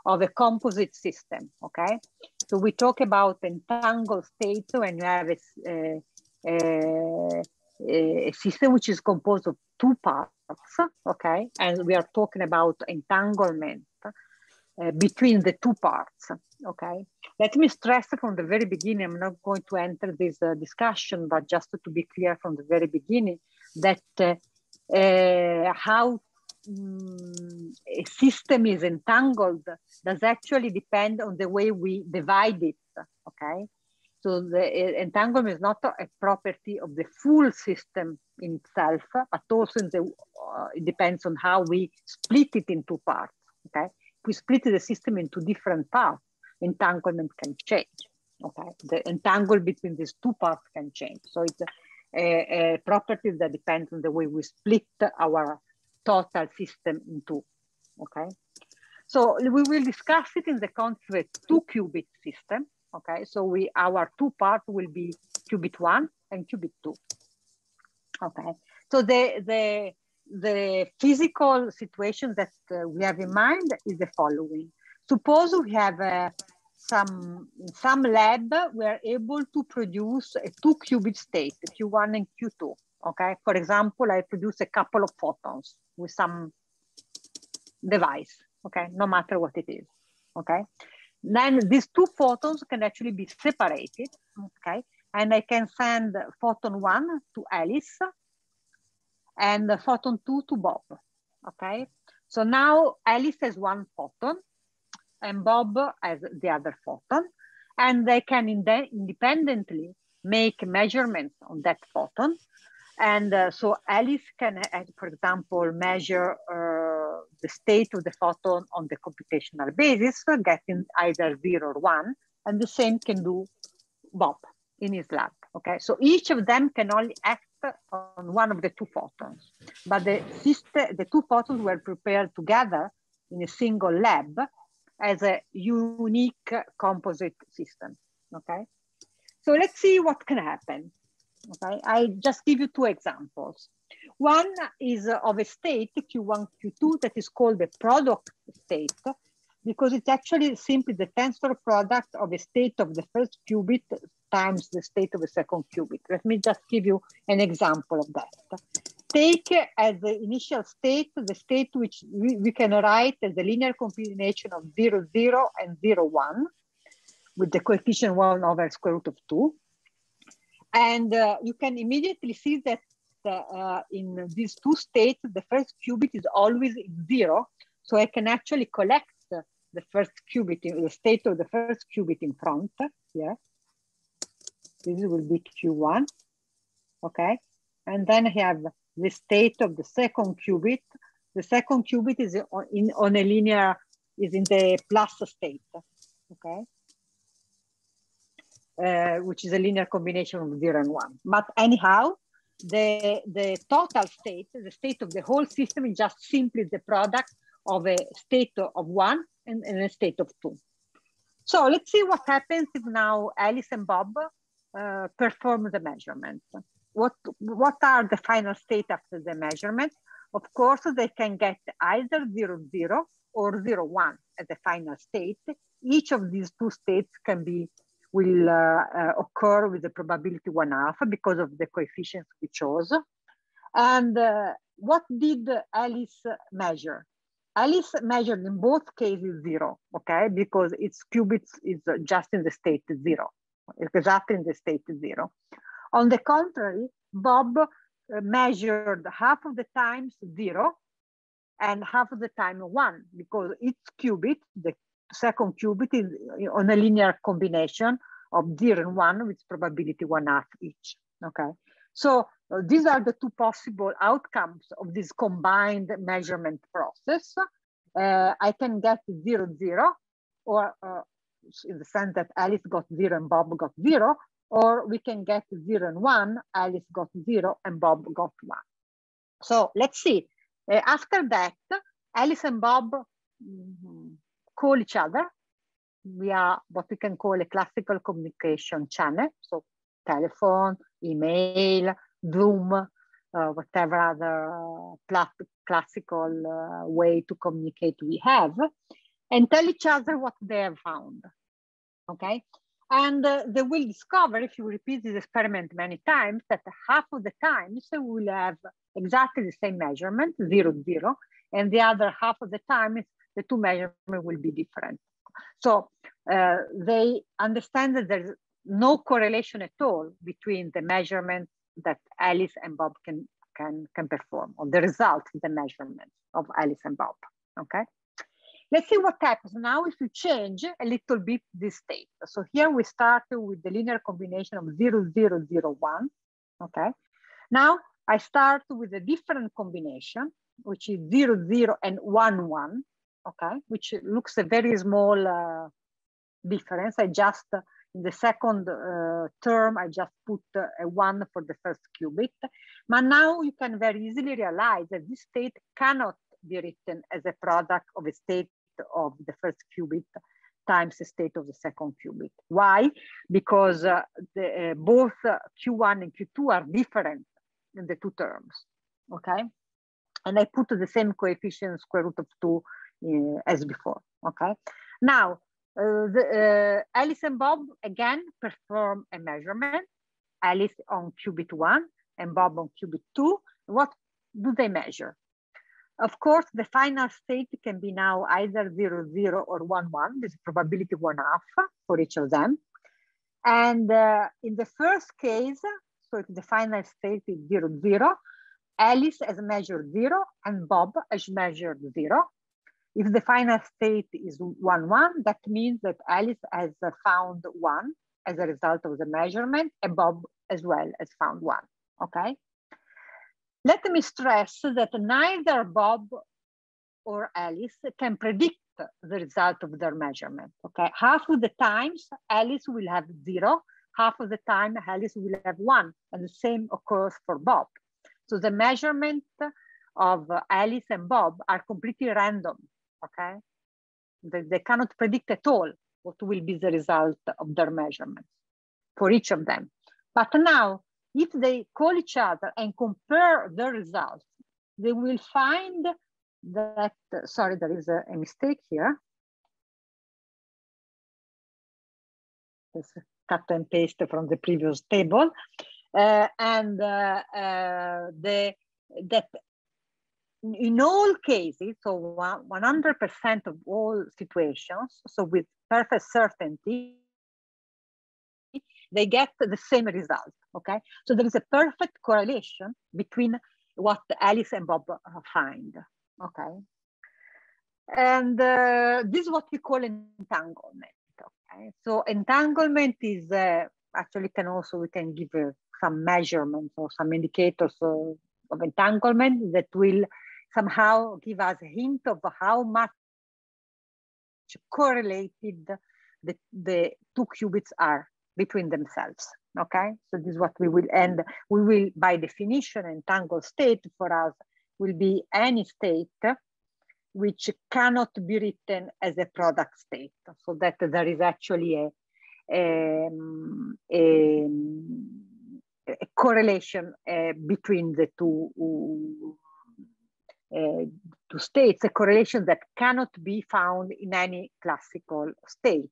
of a composite system, okay? So we talk about entangled states when you have a system which is composed of two parts, okay? And we are talking about entanglement between the two parts, okay? Let me stress from the very beginning, I'm not going to enter this discussion, but just to be clear from the very beginning that how a system is entangled does actually depend on the way we divide it, okay? So the entanglement is not a property of the full system in itself, but also in the, it depends on how we split it in two parts, okay? If we split the system into different parts, entanglement can change, okay? The entangle between these two parts can change. So it's a property that depends on the way we split our total system in two, okay? So we will discuss it in the context of a two-qubit system, okay? So our two parts will be qubit 1 and qubit 2, okay? So the physical situation that we have in mind is the following. Suppose we have some lab, we are able to produce a two-qubit state, Q1 and Q2, okay? For example, I produce a couple of photons with some device, okay? No matter what it is, okay? Then these two photons can actually be separated, okay? And I can send photon 1 to Alice and photon 2 to Bob, okay? So now Alice has one photon and Bob has the other photon, and they can independently make measurements on that photon. And so Alice can, for example, measure the state of the photon on the computational basis, getting either 0 or 1, and the same can do Bob in his lab, okay? So each of them can only act on one of the two photons, but the two photons were prepared together in a single lab as a unique composite system, okay? So let's see what can happen, okay? I just give you two examples. One is of a state, Q1, Q2, that is called the product state, because it's actually simply the tensor product of a state of the first qubit times the state of the second qubit. Let me just give you an example of that. Take as the initial state, the state which we can write as a linear combination of 0, 0 and 0, 1 with the coefficient 1 over square root of 2. And you can immediately see that in these two states, the first qubit is always in 0. So I can actually collect the first qubit, the state of the first qubit in front. Yeah. This will be Q1. Okay. And then I have the state of the second qubit. The second qubit is on a linear, is in the plus state, okay? Which is a linear combination of 0 and 1. But anyhow, the total state, the state of the whole system is just simply the product of a state of 1 and a state of 2. So let's see what happens if now Alice and Bob perform the measurement. What are the final state after the measurement? Of course, they can get either 0, 0 or 0, 1 as the final state. Each of these two states will occur with the probability 1/2 because of the coefficients we chose. And what did Alice measure? Alice measured in both cases 0, okay, because its qubits is just in the state 0, exactly in the state 0. On the contrary, Bob measured half of the times 0 and half of the time 1, because its qubit, the second qubit, is on a linear combination of 0 and 1 with probability 1/2 each, okay? So these are the two possible outcomes of this combined measurement process. I can get 0, 0, or in the sense that Alice got 0 and Bob got 0, or we can get 0 and 1, Alice got 0 and Bob got 1. So let's see. After that, Alice and Bob call each other via what we can call a classical communication channel. So telephone, email, Zoom, whatever other classical way to communicate we have, and tell each other what they have found, okay? And they will discover, if you repeat this experiment many times, that half of the times we will have exactly the same measurement, 0, 0, and the other half of the time the two measurements will be different. So they understand that there's no correlation at all between the measurements that Alice and Bob can perform, or the results of the measurements of Alice and Bob, okay? Let's see what happens now if you change a little bit this state. So here we start with the linear combination of 0, 0, 0, 1, okay? Now I start with a different combination, which is 0, 0, and 1, 1, okay? Which looks a very small difference. I just, in the second term, I just put a 1 for the first qubit. But now you can very easily realize that this state cannot be written as a product of a state of the first qubit times the state of the second qubit. Why? Because both Q1 and Q2 are different in the two terms, okay? And I put the same coefficient square root of 2 as before, okay? Now, Alice and Bob again perform a measurement, Alice on qubit 1 and Bob on qubit 2. What do they measure? Of course, the final state can be now either 0, 0 or 1, 1. There's probability 1/2 for each of them. And in the first case, so if the final state is 0, 0, Alice has measured 0 and Bob has measured 0. If the final state is 1, 1, that means that Alice has found 1 as a result of the measurement, and Bob as well has found 1, okay? Let me stress that neither Bob or Alice can predict the result of their measurement, okay? Half of the times, Alice will have 0, half of the time, Alice will have 1, and the same occurs for Bob. So the measurement of Alice and Bob are completely random, okay? They cannot predict at all what will be the result of their measurements for each of them. But now, if they call each other and compare the results, they will find that, sorry, there is a mistake here. Let's cut and paste from the previous table. That in all cases, so 100% of all situations, so with perfect certainty, they get the same result, okay? So there is a perfect correlation between what Alice and Bob find, okay? And this is what we call entanglement, okay? So entanglement is, actually we can give some measurements or some indicators of entanglement that will somehow give us a hint of how much correlated the two qubits are between themselves, okay? So this is what we will, and we will, by definition, entangled state for us will be any state which cannot be written as a product state, so that there is actually a correlation between the two states, a correlation that cannot be found in any classical state,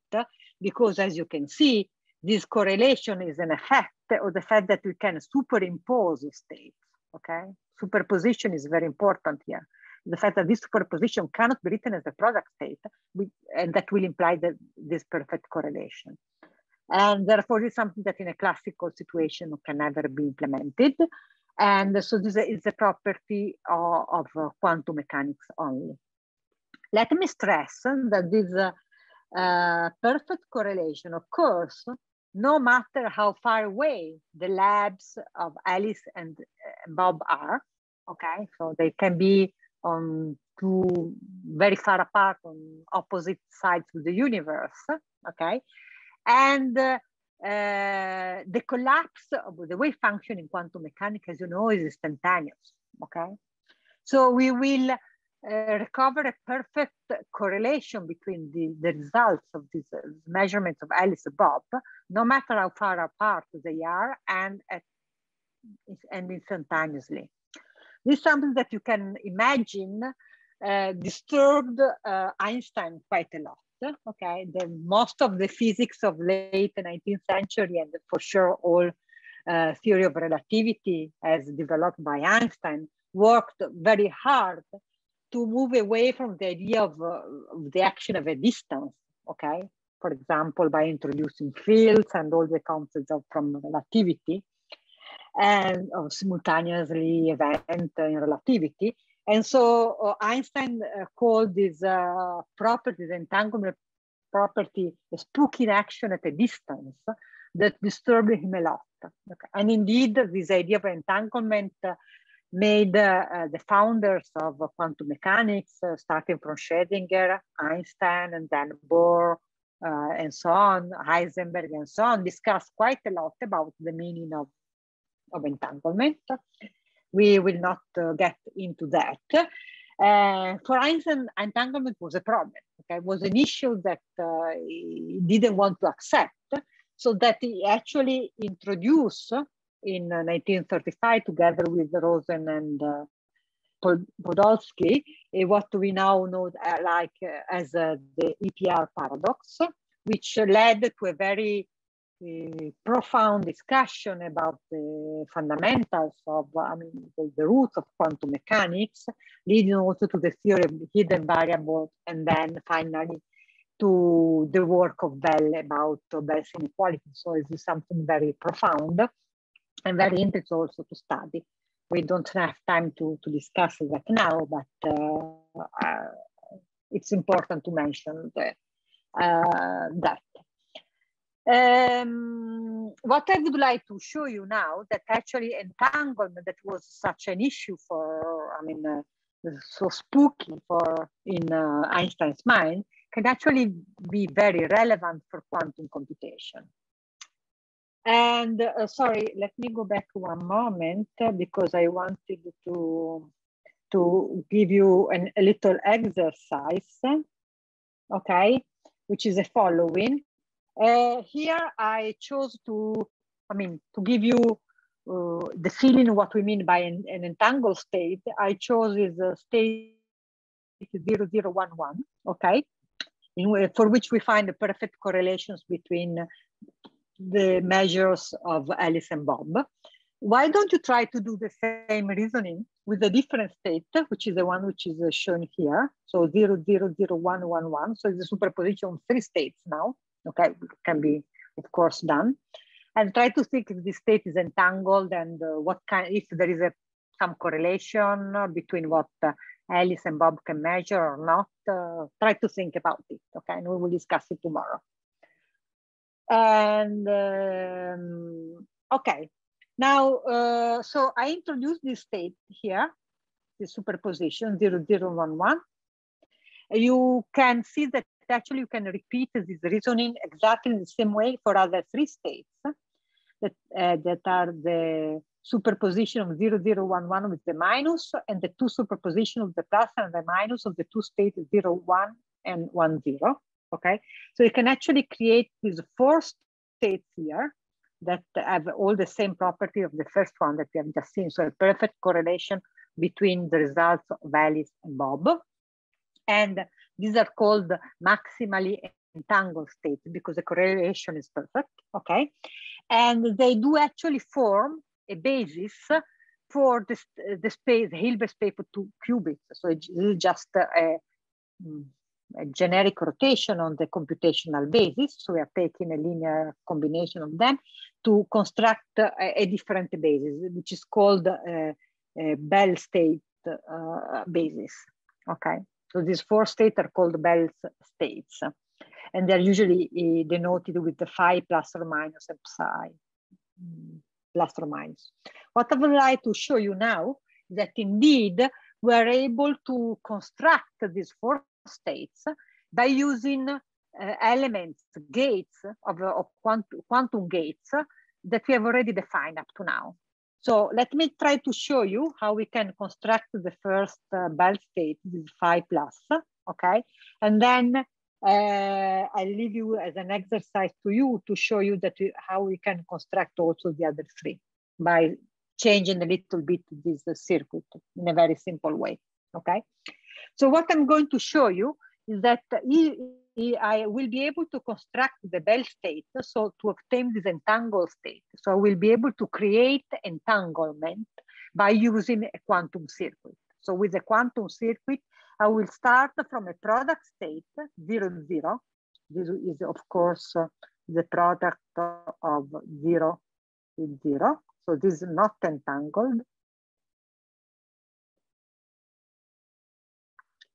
because as you can see, this correlation is an effect of the fact that we can superimpose states, okay? Superposition is very important here. the fact that this superposition cannot be written as a product state, and that will imply that this perfect correlation. And therefore, it's something that in a classical situation can never be implemented. And so this is a property of quantum mechanics only. Let me stress that this perfect correlation occurs no matter how far away the labs of Alice and Bob are, okay? So they can be on two very far apart on opposite sides of the universe, okay? And the collapse of the wave function in quantum mechanics, as you know, is instantaneous, okay? So we will recover a perfect correlation between the results of these measurements of Alice and Bob, no matter how far apart they are, and instantaneously. This is something that you can imagine disturbed Einstein quite a lot. Okay, most of the physics of late 19th century, and for sure all theory of relativity as developed by Einstein, worked very hard to move away from the idea of the action of a distance, okay? For example, by introducing fields and all the concepts from relativity and of simultaneously event in relativity. And so Einstein called this property, the entanglement property, a spooky action at a distance that disturbed him a lot. Okay. And indeed, this idea of entanglement made the founders of quantum mechanics, starting from Schrödinger, Einstein, and then Bohr, and so on, Heisenberg, and so on, discuss quite a lot about the meaning of entanglement. We will not get into that. For Einstein, entanglement was a problem. Okay, it was an issue that he didn't want to accept, so that he actually introduced in 1935, together with Rosen and Podolsky, what we now know as the Epr Paradox, which led to a very profound discussion about the fundamentals of, the roots of quantum mechanics, leading also to the theory of hidden variables, and then finally to the work of Bell about Bell's inequality. So it is something very profound and very interesting also to study. We don't have time to discuss that now, but it's important to mention that. What I would like to show you now, that actually entanglement, that was such an issue for, so spooky in Einstein's mind, can actually be very relevant for quantum computation. And sorry, let me go back one moment, because I wanted to give you a little exercise, okay, which is the following. Here I chose to give you the feeling what we mean by an entangled state. I chose is a state 0011, okay, for which we find the perfect correlations between the measures of Alice and Bob. Why don't you try to do the same reasoning with a different state, which is the one which is shown here. So 000111. So it's a superposition of 3 states now. Okay, can be, of course, done. And try to think if this state is entangled and if there is some correlation between what Alice and Bob can measure or not. Try to think about it, okay? And we will discuss it tomorrow. And okay, now, so I introduced this state here, the superposition 0011. You can see that actually you can repeat this reasoning exactly in the same way for other 3 states that are the superposition of 0011 with the minus, and the 2 superposition of the plus and the minus of the 2 states 01 and 10. Okay, so you can actually create these 4 states here that have all the same property of the first one that we have just seen. So a perfect correlation between the results of Alice and Bob. And these are called maximally entangled states because the correlation is perfect, okay? And they do actually form a basis for the space, the Hilbert space for 2 qubits. So it's just a generic rotation on the computational basis. So we are taking a linear combination of them to construct a different basis, which is called a Bell state basis. Okay, so these 4 states are called Bell states, and they're usually denoted with the phi plus or minus and psi plus or minus. What I would like to show you now is that indeed we are able to construct these 4 states by using elements, gates of quantum gates that we have already defined up to now. So let me try to show you how we can construct the first Bell state, this phi plus, okay? And then I'll leave you as an exercise to you to show you that how we can construct also the other 3 by changing a little bit this circuit in a very simple way, okay? So what I'm going to show you is that I will be able to construct the Bell state, so to obtain this entangled state. So I will be able to create entanglement by using a quantum circuit. So with a quantum circuit, I will start from a product state, 0, 0. This is, of course, the product of 0 with 0. So this is not entangled.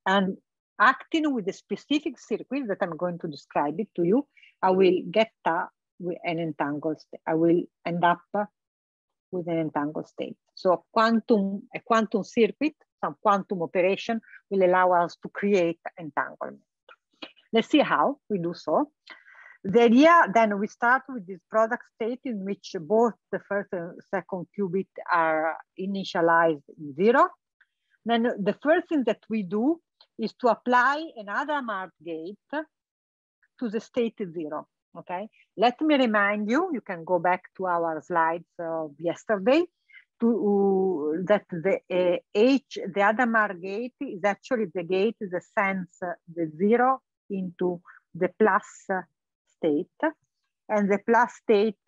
And acting with a specific circuit that I'm going to describe it to you, I will get with an entangled state. I will end up with an entangled state. So a quantum circuit, some quantum operation will allow us to create entanglement. Let's see how we do so. The idea, then we start with this product state in which both the first and second qubit are initialized in 0. Then the first thing that we do is to apply another Hadamard gate to the state 0, okay? Let me remind you, you can go back to our slides of yesterday, that the Hadamard gate is actually the gate that sends the 0 into the plus state, and the plus state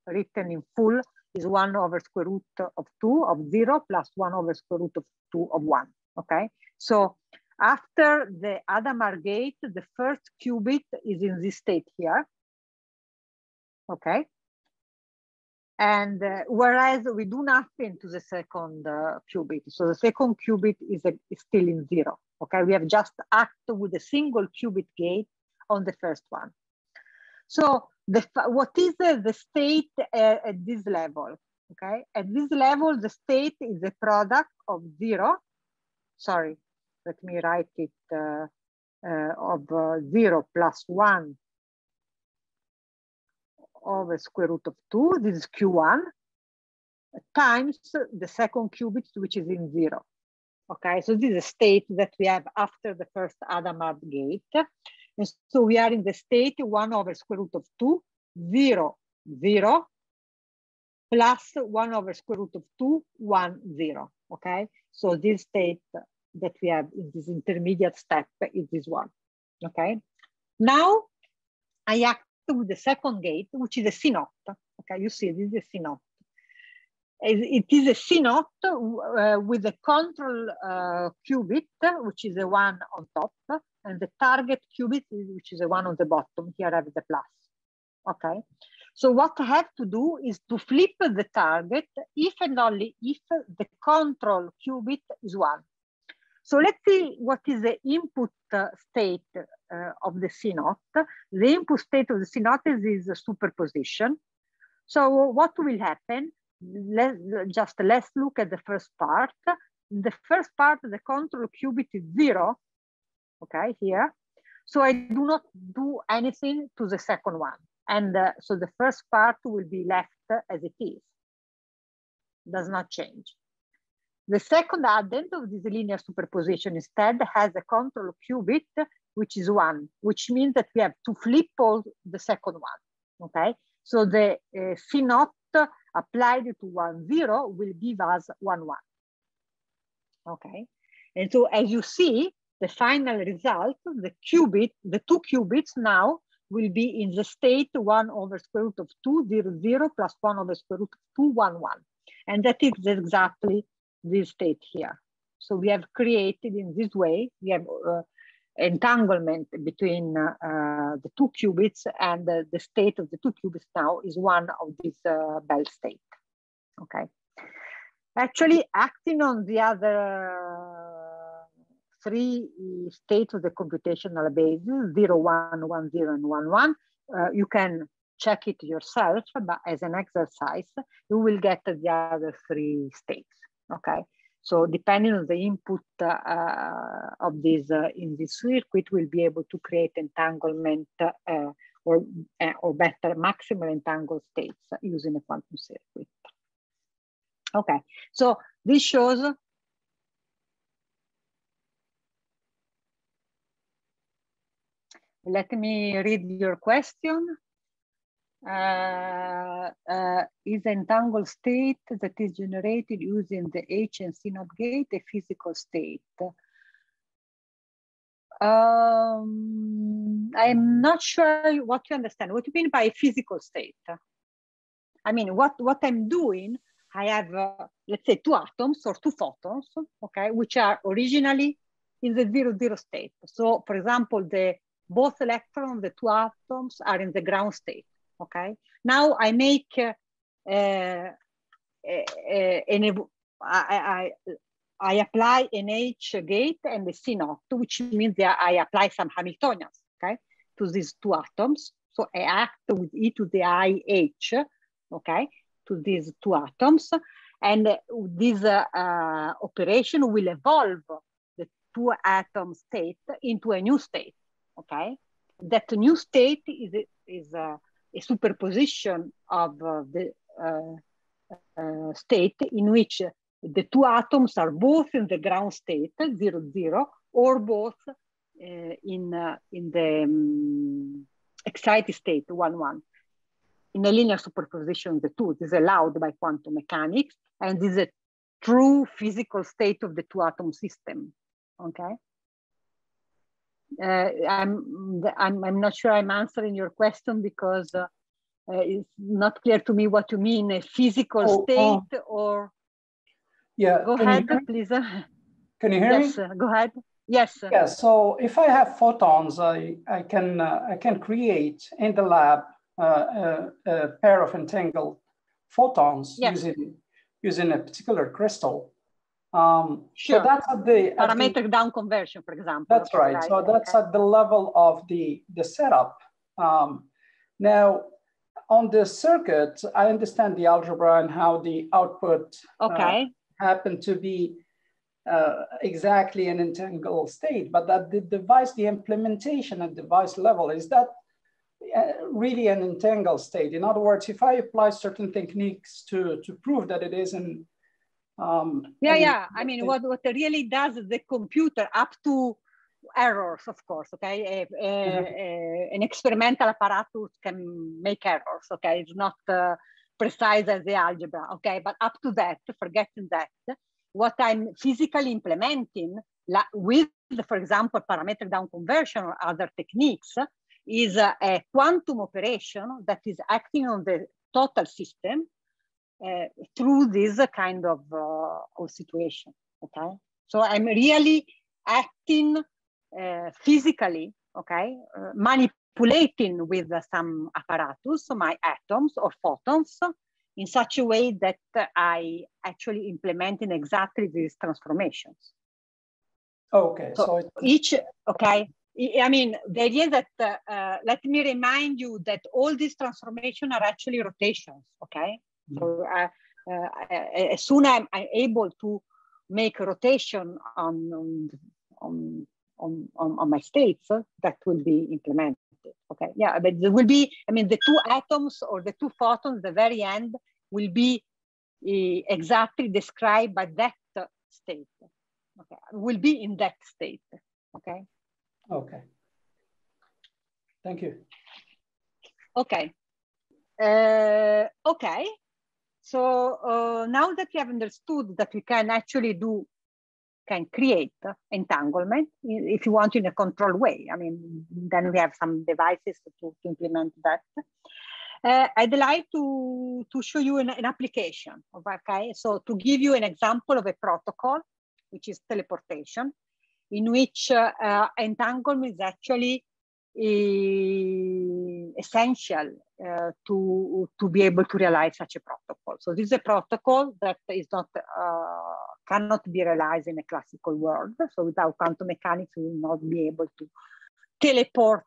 written in full is 1 over square root of 2 of 0 plus 1 over square root of 2 of 1, okay? So after the Hadamard gate, the first qubit is in this state here, okay? And whereas we do nothing to the second qubit. So the second qubit is still in 0, okay? We have just acted with a single qubit gate on the first one. So what is the state at this level, okay? At this level, the state is a product of 0, sorry, let me write it of 0 plus 1 over square root of 2, this is Q1, times the second qubit, which is in 0. Okay, so this is a state that we have after the first Hadamard gate. And so we are in the state 1 over square root of 2, 0, 0, plus 1 over square root of 2, 1, 0. Okay, so this state that we have in this intermediate step is this one. Okay, now I act with the second gate, which is a C0. Okay, you see, this is a C0. It is a C0 with a control qubit, which is a 1 on top, and the target qubit, which is a 1 on the bottom. Here I have the plus. Okay, so what I have to do is to flip the target if and only if the control qubit is 1. So let's see what is the input state of the C0. The input state of the C0 is a superposition. So what will happen? Let's look at the first part. In the first part, the control qubit is 0, okay, here. So I do not do anything to the second one. And so the first part will be left as it is, does not change. The second addend of this linear superposition instead has a control qubit, which is 1, which means that we have to flip all the second one, okay? So the C0 applied to 1, 0 will give us 1, 1, okay? And so as you see, the final result, the qubit, the 2 qubits now will be in the state 1 over square root of 2, 0, 0, plus 1 over square root of 2, 1, 1. And that is exactly this state here. So we have created in this way, we have entanglement between the two qubits, and the state of the two qubits now is one of these Bell state, okay? Actually, acting on the other three states of the computational basis, 0, 1, 1, 0, and 1, 1, you can check it yourself, but as an exercise, you will get the other three states, okay? So depending on the input of this in this circuit, we'll be able to create entanglement or better maximal entangled states using a quantum circuit. Okay, so this shows let me read your question. Is entangled state that is generated using the H and C NOT gate a physical state? I'm not sure what you understand. What do you mean by physical state? I mean, what I'm doing, I have, let's say, two atoms or two photons, okay, which are originally in the 0, 0 state. So, for example, both electrons of the two atoms are in the ground state. Okay. Now I make I apply an H gate and a C naught, which means that I apply some Hamiltonians, okay, to these two atoms. So I act with e to the I H, okay, to these two atoms, and this operation will evolve the two atom state into a new state, okay. That new state is a superposition of the state in which the two atoms are both in the ground state, 0, 0, or both in the excited state, 1, 1. In a linear superposition of the two. This is allowed by quantum mechanics, and this is a true physical state of the two atom system, okay? I'm not sure I'm answering your question because it's not clear to me what you mean, a physical state or... Yeah. Go ahead, please. Can you hear me? Yes, go ahead. Yes. Yeah, so if I have photons, I can create in the lab a pair of entangled photons, yes, using a particular crystal. Sure. So that's at the parametric down conversion, for example. That's right. So that's at the level of the setup. Now, on the circuit, I understand the algebra and how the output happen to be exactly an entangled state, but that the device, the implementation at device level, is that really an entangled state? In other words, if I apply certain techniques to prove that it is an I mean, what it really does is the computer, up to errors, of course, okay? An experimental apparatus can make errors, okay? It's not precise as the algebra, okay? But up to that, forgetting that, what I'm physically implementing with, for example, parametric down conversion or other techniques is a quantum operation that is acting on the total system through this kind of situation, okay? So I'm really acting physically, okay? Manipulating with some apparatus, my atoms or photons, in such a way that I actually implementing exactly these transformations. Okay, so each, okay, I mean, the idea that, let me remind you that all these transformations are actually rotations, okay? So as soon as I'm able to make a rotation on my states, that will be implemented. Okay, yeah, but there will be, I mean, the two atoms or the two photons, the very end, will be exactly described by that state. Okay, will be in that state. Okay. Okay. Thank you. Okay. Okay. So now that you have understood that we can actually can create entanglement, if you want, in a controlled way. I mean, then we have some devices to implement that. I'd like to show you an application. Okay, so to give you an example of a protocol, which is teleportation, in which entanglement is actually essential to be able to realize such a protocol. So this is a protocol that is not cannot be realized in a classical world. So without quantum mechanics, we will not be able to teleport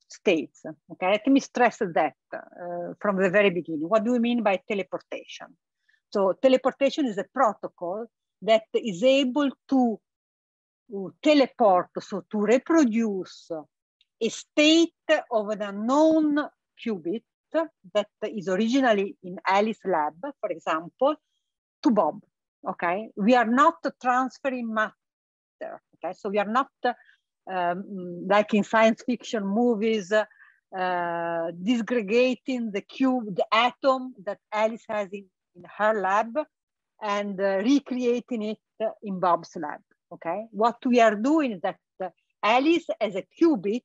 states. Okay, let me stress that from the very beginning. What do we mean by teleportation? So teleportation is a protocol that is able to teleport, so to reproduce a state of an unknown qubit that is originally in Alice's lab, for example, to Bob. Okay, we are not transferring matter. Okay, so we are not like in science fiction movies, disgregating the atom that Alice has in her lab and recreating it in Bob's lab. Okay, what we are doing is that Alice has a qubit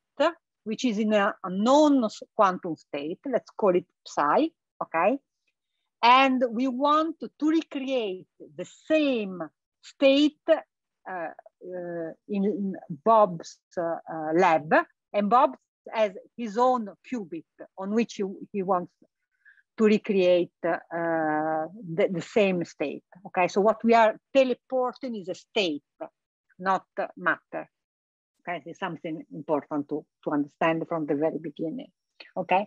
which is in a known quantum state. Let's call it psi. Okay, and we want to recreate the same state in Bob's lab, and Bob has his own qubit on which he wants to recreate the same state. Okay, so what we are teleporting is a state, not matter. Okay, it's something important to understand from the very beginning. Okay,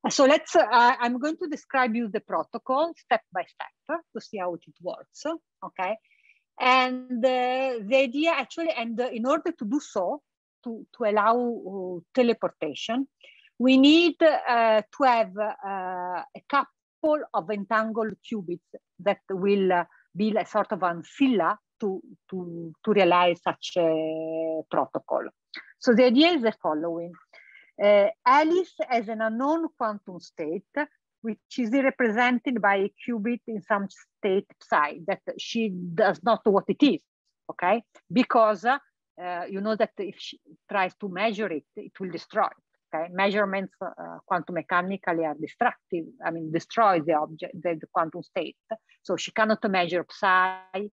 so let's, I'm going to describe you the protocol step by step to see how it works. Okay, and the idea actually, and in order to do so, to allow teleportation, we need to have a couple of entangled qubits that will be a sort of ancilla to realize such a protocol. So the idea is the following. Alice has an unknown quantum state, which is represented by a qubit in some state psi that she does not know what it is, okay? Because you know that if she tries to measure it, it will destroy it. Okay, measurements quantum mechanically are destructive. I mean, destroy the object, the quantum state. So she cannot measure psi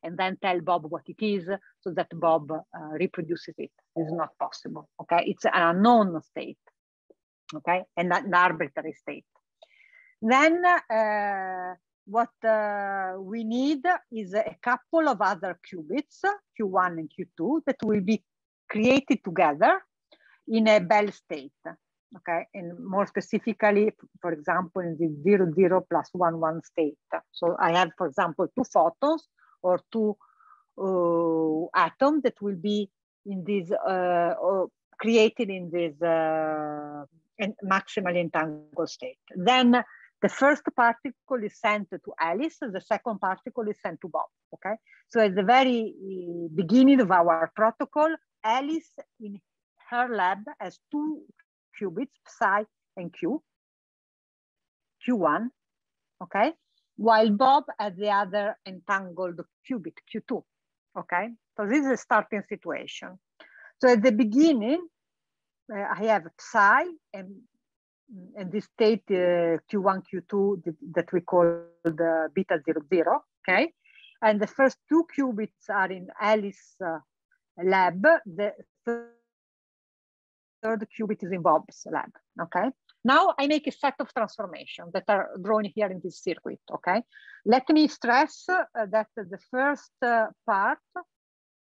and then tell Bob what it is, so that Bob reproduces it. This is not possible. Okay, it's an unknown state. Okay, and an arbitrary state. Then what we need is a couple of other qubits, Q1 and Q2, that will be created together in a Bell state, okay? And more specifically, for example, in the 0, 0 plus 1, 1 state. So I have, for example, 2 photons or 2 atoms that will be in this, created in this maximally entangled state. Then the first particle is sent to Alice, the second particle is sent to Bob, okay? So at the very beginning of our protocol, Alice in her lab has 2 qubits, psi and q, q1, okay? While Bob has the other entangled qubit, q2, okay? So this is a starting situation. So at the beginning, I have psi and this state q1, q2 that we call the beta 0, 0, okay? And the first 2 qubits are in Alice's lab. The third qubit is in Bob's lab, okay? Now I make a set of transformations that are drawn here in this circuit, okay? Let me stress that the first part,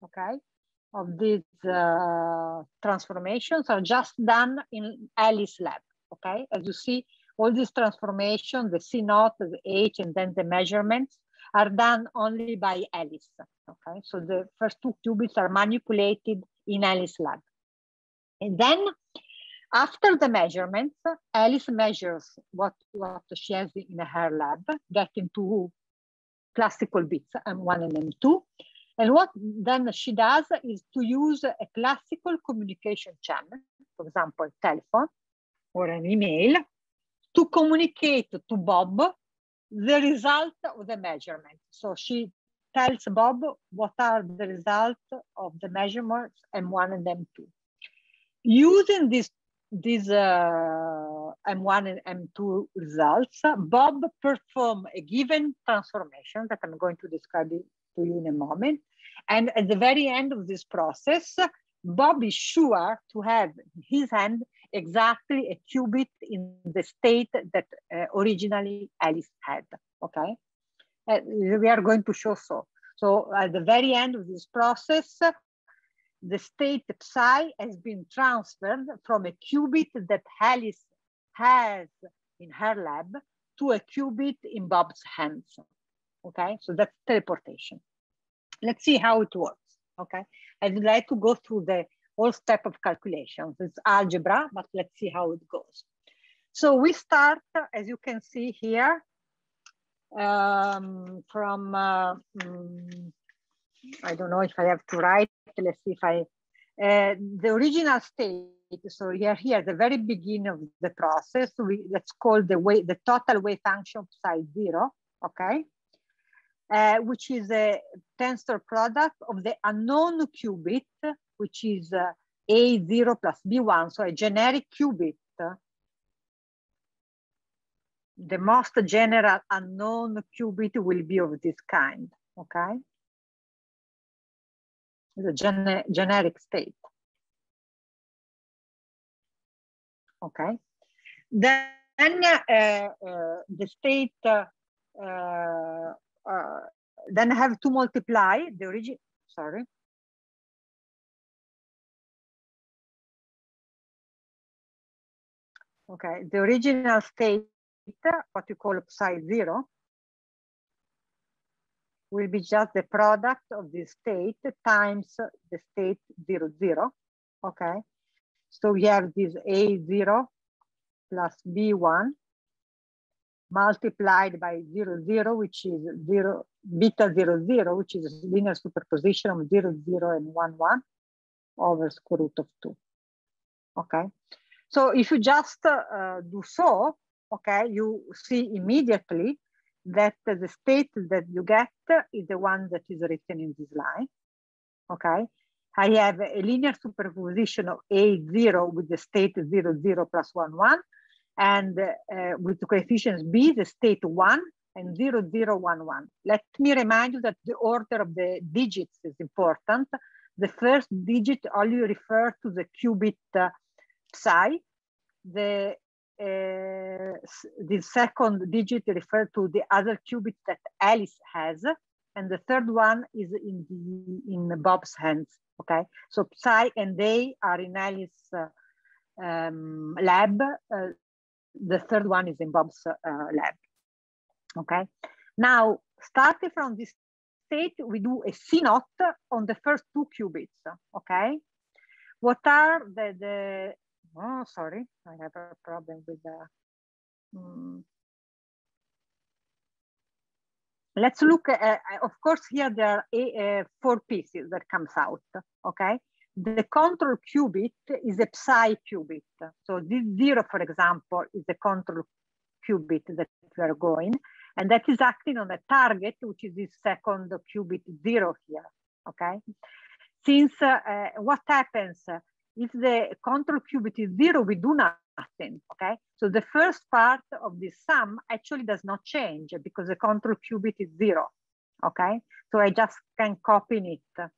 okay, of these transformations are just done in Alice's lab, okay? As you see, all these transformations, the C0, the H, and then the measurements are done only by Alice, okay? So the first 2 qubits are manipulated in Alice's lab. And then after the measurements, Alice measures what she has in her lab, getting 2 classical bits, M1 and M2. And what then she does is to use a classical communication channel, for example, telephone or an email, to communicate to Bob the result of the measurement. So she tells Bob what are the results of the measurements M1 and M2. Using these these M1 and M2 results, Bob performed a given transformation that I'm going to describe it to you in a moment. And at the very end of this process, Bob is sure to have in his hand exactly a qubit in the state that originally Alice had, okay? We are going to show so. So at the very end of this process, the state psi has been transferred from a qubit that Alice has in her lab to a qubit in Bob's hands, okay? So that's teleportation. Let's see how it works, okay? I'd like to go through the whole step of calculations. It's algebra, but let's see how it goes. So we start, as you can see here, from, I don't know if I have to write, let's see if I, the original state, so here at the very beginning of the process, let's call the total wave function psi 0, okay? Which is a tensor product of the unknown qubit, which is A0 plus B1, so a generic qubit. The most general unknown qubit will be of this kind, okay? The generic state. Okay. Then the state, then I have to multiply the origin, sorry. Okay, the original state, what you call psi 0, will be just the product of the state times the state 0, 0, okay? So we have this A0 plus B1 multiplied by 0, 0, which is 0, beta 0, 0, which is a linear superposition of 0, 0, and 1, 1 over square root of 2, okay? So if you just do so, okay, you see immediately that the state that you get is the one that is written in this line, okay? I have a linear superposition of A0 with the state 0, 0 plus 1, 1, and with the coefficients B, the state 1, and 0, 0, 1, 1. Let me remind you that the order of the digits is important. The first digit only refers to the qubit psi. The second digit refers to the other qubit that Alice has, and the third one is in Bob's hands. Okay, so psi and they are in Alice's lab. The third one is in Bob's lab. Okay, now starting from this state, we do a C0 on the first two qubits. Okay, what are the oh, sorry, I have a problem with the. Let's look at, of course, here there are 4 pieces that comes out, okay? The control qubit is a psi qubit. So this 0, for example, is the control qubit that we are going, and that is acting on the target, which is this second qubit 0 here, okay? Since what happens, if the control qubit is 0, we do nothing, okay? So the first part of this sum actually does not change because the control qubit is 0, okay? So I just can copy it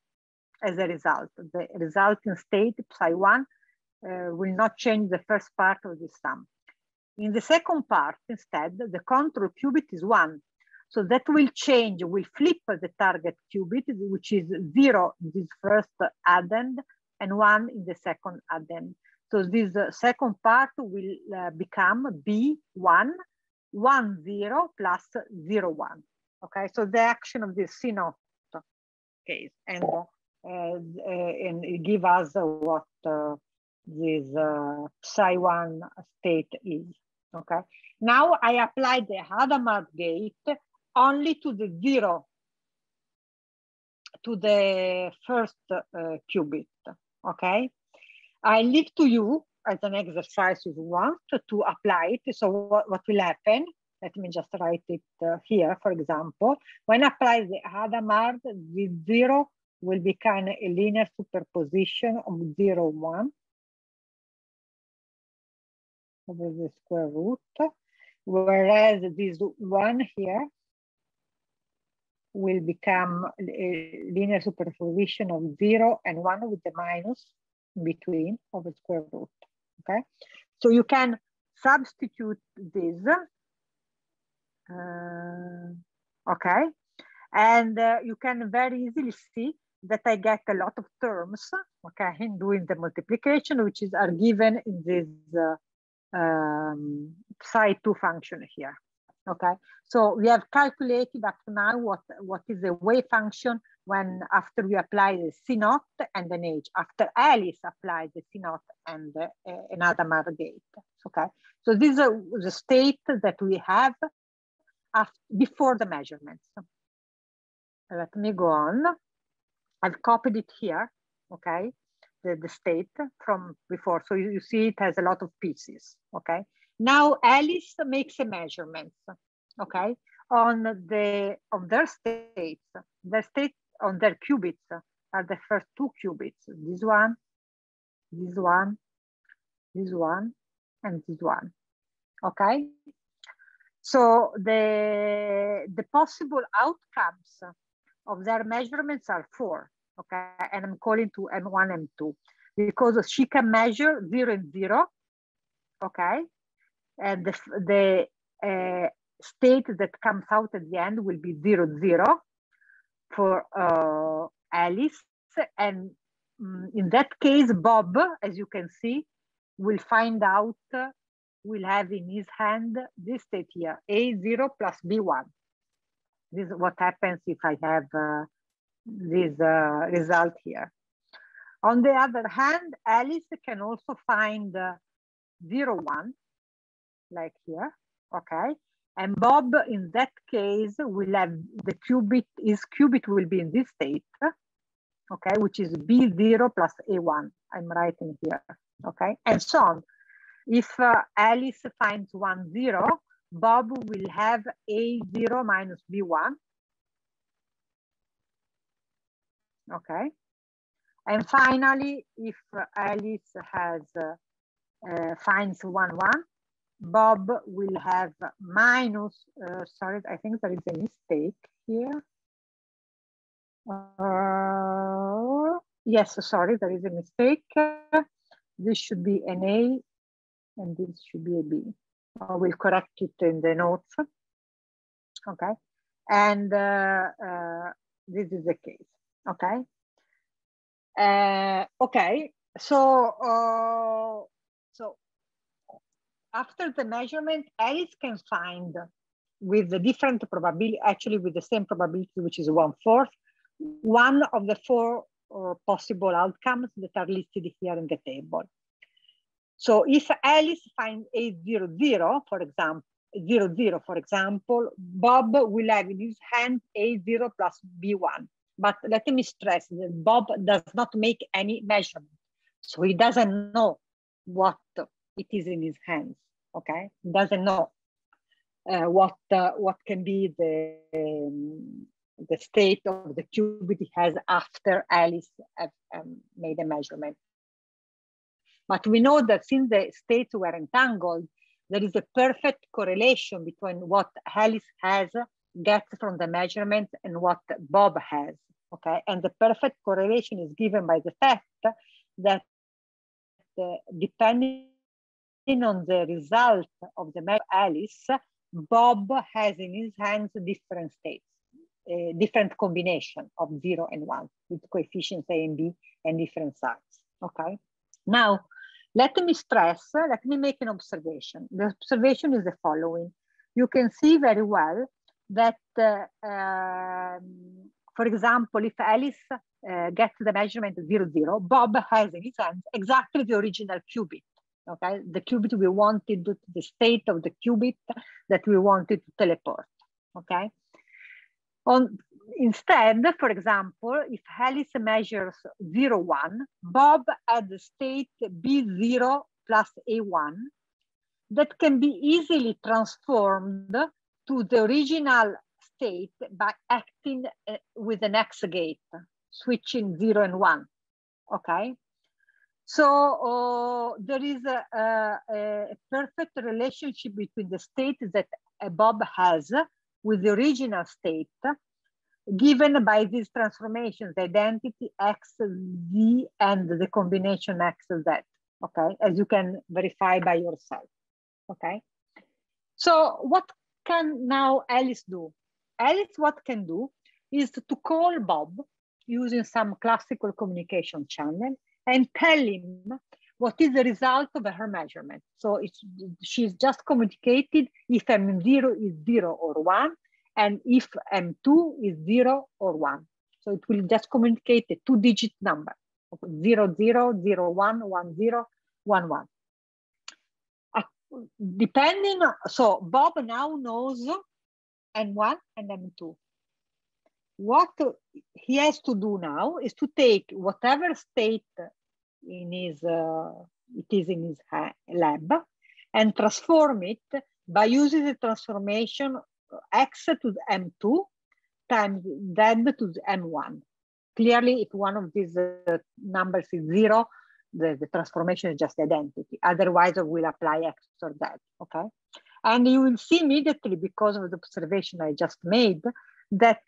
as a result. The resulting state, psi 1, will not change the first part of the sum. In the second part, instead, the control qubit is 1. So that will change, will flip the target qubit, which is 0 in this first addend, and 1 in the second addend. So this second part will become B1, 1, 0 plus 0, 1. Okay, so the action of this C0 case, and it give us what this psi 1 state is. Okay, now I apply the Hadamard gate only to the 0, to the first qubit. Okay, I leave to you as an exercise if you want to apply it. So what will happen? Let me just write it here, for example. When I apply the Hadamard, the 0 will become a linear superposition of 0, 1. over the square root, whereas this one here will become a linear superposition of 0 and 1 with the minus in between over square root, okay? So you can substitute this, okay? And you can very easily see that I get a lot of terms, okay, in doing the multiplication, which are given in this psi2 function here, okay? So we have calculated up to now what is the wave function when after we apply the C0 and an H, after Alice applied the C0 and another Mother gate, okay? So this is the state that we have before the measurements. Let me go on. I've copied it here, okay? The state from before. So you see it has a lot of pieces, okay? Now Alice makes a measurement, okay? On their states. Their state on their qubits are the first two qubits. This one, this one, this one, and this one, okay? So the possible outcomes of their measurements are 4, okay? And I'm calling to M1, M2, because she can measure 0 and 0, okay? And the state that comes out at the end will be 0, 0 for Alice. And in that case, Bob, as you can see, will find out, will have in his hand this state here, A0 plus B1. This is what happens if I have this result here. On the other hand, Alice can also find 0, 1, like here, okay? And Bob, in that case, will have the qubit, his qubit will be in this state, okay, which is B0 plus A1. I'm writing here, okay? And so on. If Alice finds 1, 0, Bob will have A0 minus B1, okay? And finally, if Alice has finds 1, 1, Bob will have minus, sorry, I think there is a mistake here. Yes, sorry, there is a mistake. This should be an A and this should be a B. I will correct it in the notes, okay? And this is the case, okay? Okay, so after the measurement, Alice can find with the different probability, actually with the same probability, which is 1/4, one of the 4 possible outcomes that are listed here in the table. So if Alice finds A0, 0, for example, 0, 0, for example, Bob will have in his hand A0 plus B1. But let me stress that Bob does not make any measurement. So he doesn't know what it is in his hands, okay? He doesn't know what can be the state of the qubit he has after Alice made a measurement. But we know that since the states were entangled, there is a perfect correlation between what Alice gets from the measurement and what Bob has, okay? And the perfect correlation is given by the fact that depending on the result of the measure of Alice, Bob has in his hands different states, different combination of 0 and 1 with coefficients A and B and different sides, okay? Now, let me stress, let me make an observation. The observation is the following. You can see very well that, for example, if Alice gets the measurement 0, 0, Bob has in his hands exactly the original qubit, okay? The qubit we wanted, the state of the qubit that we wanted to teleport, okay? Instead, for example, if Alice measures 0, 1, Bob had the state B0 plus A1 that can be easily transformed to the original state by acting with an X gate, switching 0 and 1, okay? So there is a perfect relationship between the state that Bob has with the original state, given by these transformations, the identity X, Z, and the combination X, Z, okay? As you can verify by yourself, okay? So what can now Alice do? Alice, what can do is to call Bob using some classical communication channel and tell him what is the result of her measurement. So she's just communicated if M0 is 0 or 1, and if M2 is 0 or 1. So it will just communicate a 2-digit number, 0, 0, 0, 1, 1, 0, 1, 1. Depending, so Bob now knows M1 and M2. What he has to do now is to take whatever state in his, it is in his lab and transform it by using the transformation X to the M2 times Z to the M1. Clearly, if one of these numbers is 0, the transformation is just identity. Otherwise, I will apply X or Z, okay? And you will see immediately, because of the observation I just made, that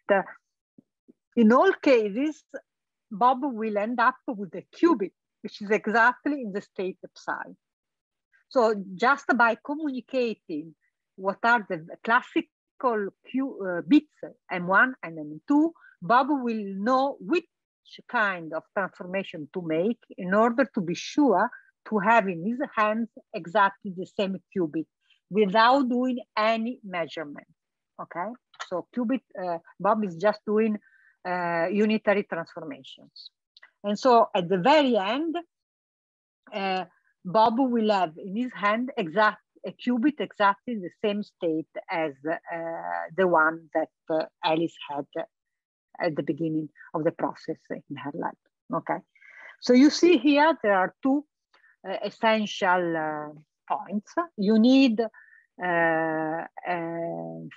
in all cases, Bob will end up with a qubit, which is exactly in the state psi. So just by communicating what are the classical bits, M1 and M2, Bob will know which kind of transformation to make in order to be sure to have in his hands exactly the same qubit without doing any measurement, okay? So qubit, Bob is just doing unitary transformations. And so at the very end, Bob will have in his hand a qubit exactly the same state as the one that Alice had at the beginning of the process in her lab, okay? So you see here, there are two essential points. You need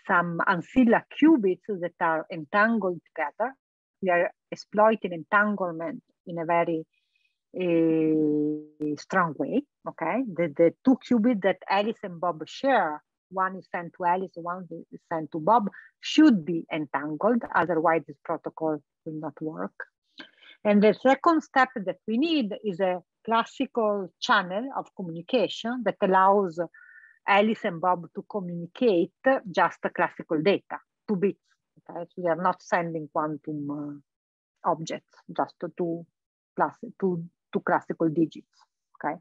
some ancilla qubits that are entangled together. We are exploiting entanglement in a very strong way, okay? The two qubits that Alice and Bob share, one is sent to Alice, one is sent to Bob, should be entangled, otherwise this protocol will not work. And the second step that we need is a classical channel of communication that allows Alice and Bob to communicate just classical data, 2 bits. Okay? So we are not sending quantum objects, just two classical digits. Okay,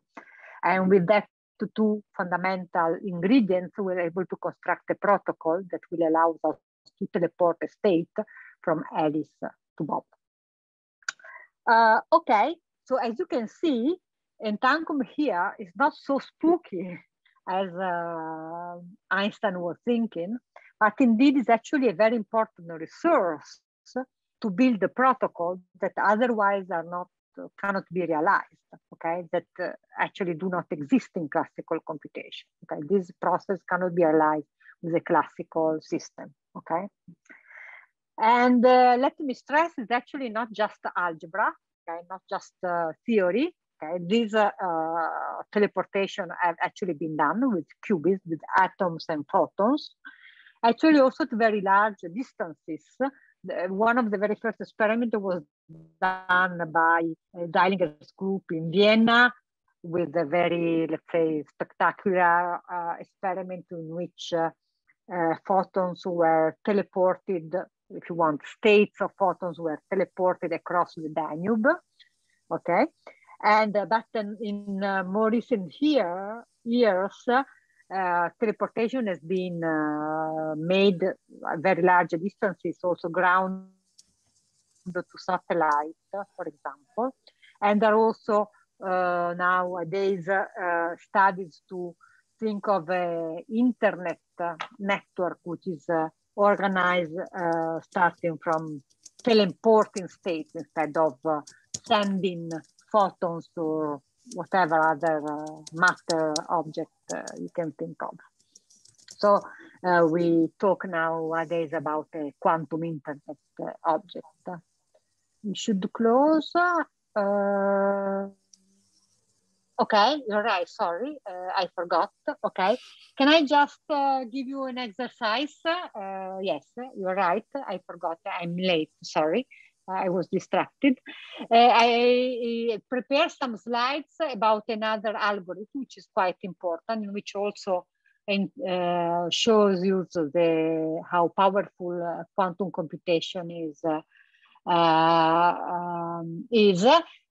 and with that two fundamental ingredients, we're able to construct a protocol that will allow us to teleport a state from Alice to Bob. Okay, so as you can see, entanglement here is not so spooky as Einstein was thinking, but indeed is actually a very important resource to build the protocol that otherwise cannot be realized, okay, that actually do not exist in classical computation, okay? This process cannot be realized with a classical system, okay? And let me stress, it's actually not just algebra, okay, not just theory, okay? These teleportation have actually been done with qubits, with atoms and photons, actually also to very large distances. One of the very first experiments was done by Deilinger's group in Vienna with a very, let's say, spectacular experiment in which photons were teleported, if you want, states of photons were teleported across the Danube, okay? And but then in more recent years, teleportation has been made at very large distances, also ground to satellite, for example. And there are also nowadays studies to think of an internet network, which is organized starting from teleporting states instead of sending photons or whatever other matter object you can think of. So we talk nowadays about a quantum internet object. We should close. Okay, you're right. Sorry, I forgot. Okay, can I just give you an exercise? Yes, you're right. I forgot. I'm late. Sorry, I was distracted. I prepared some slides about another algorithm, which is quite important, and which also shows you how powerful quantum computation is.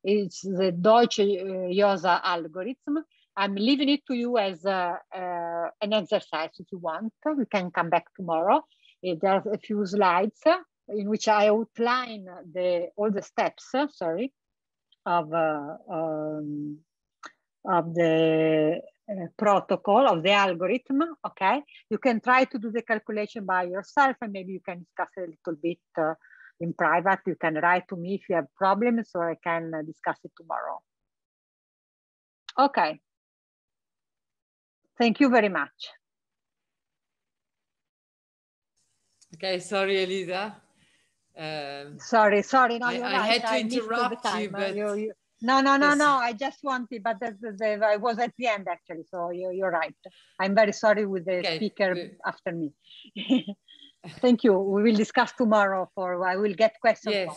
It's the Deutsche Josa algorithm. I'm leaving it to you as an exercise if you want. We can come back tomorrow. There's a few slides in which I outline all the steps, of the protocol, of the algorithm, okay? You can try to do the calculation by yourself, and maybe you can discuss a little bit in private. You can write to me if you have problems, or I can discuss it tomorrow. Okay. Thank you very much. Okay, sorry, Elisa. Sorry. No, I right. had to interrupt you, but no. I just wanted, but I was at the end actually. So you're right. I'm very sorry with the speaker after me. Thank you. We will discuss tomorrow. I will get questions. Yes.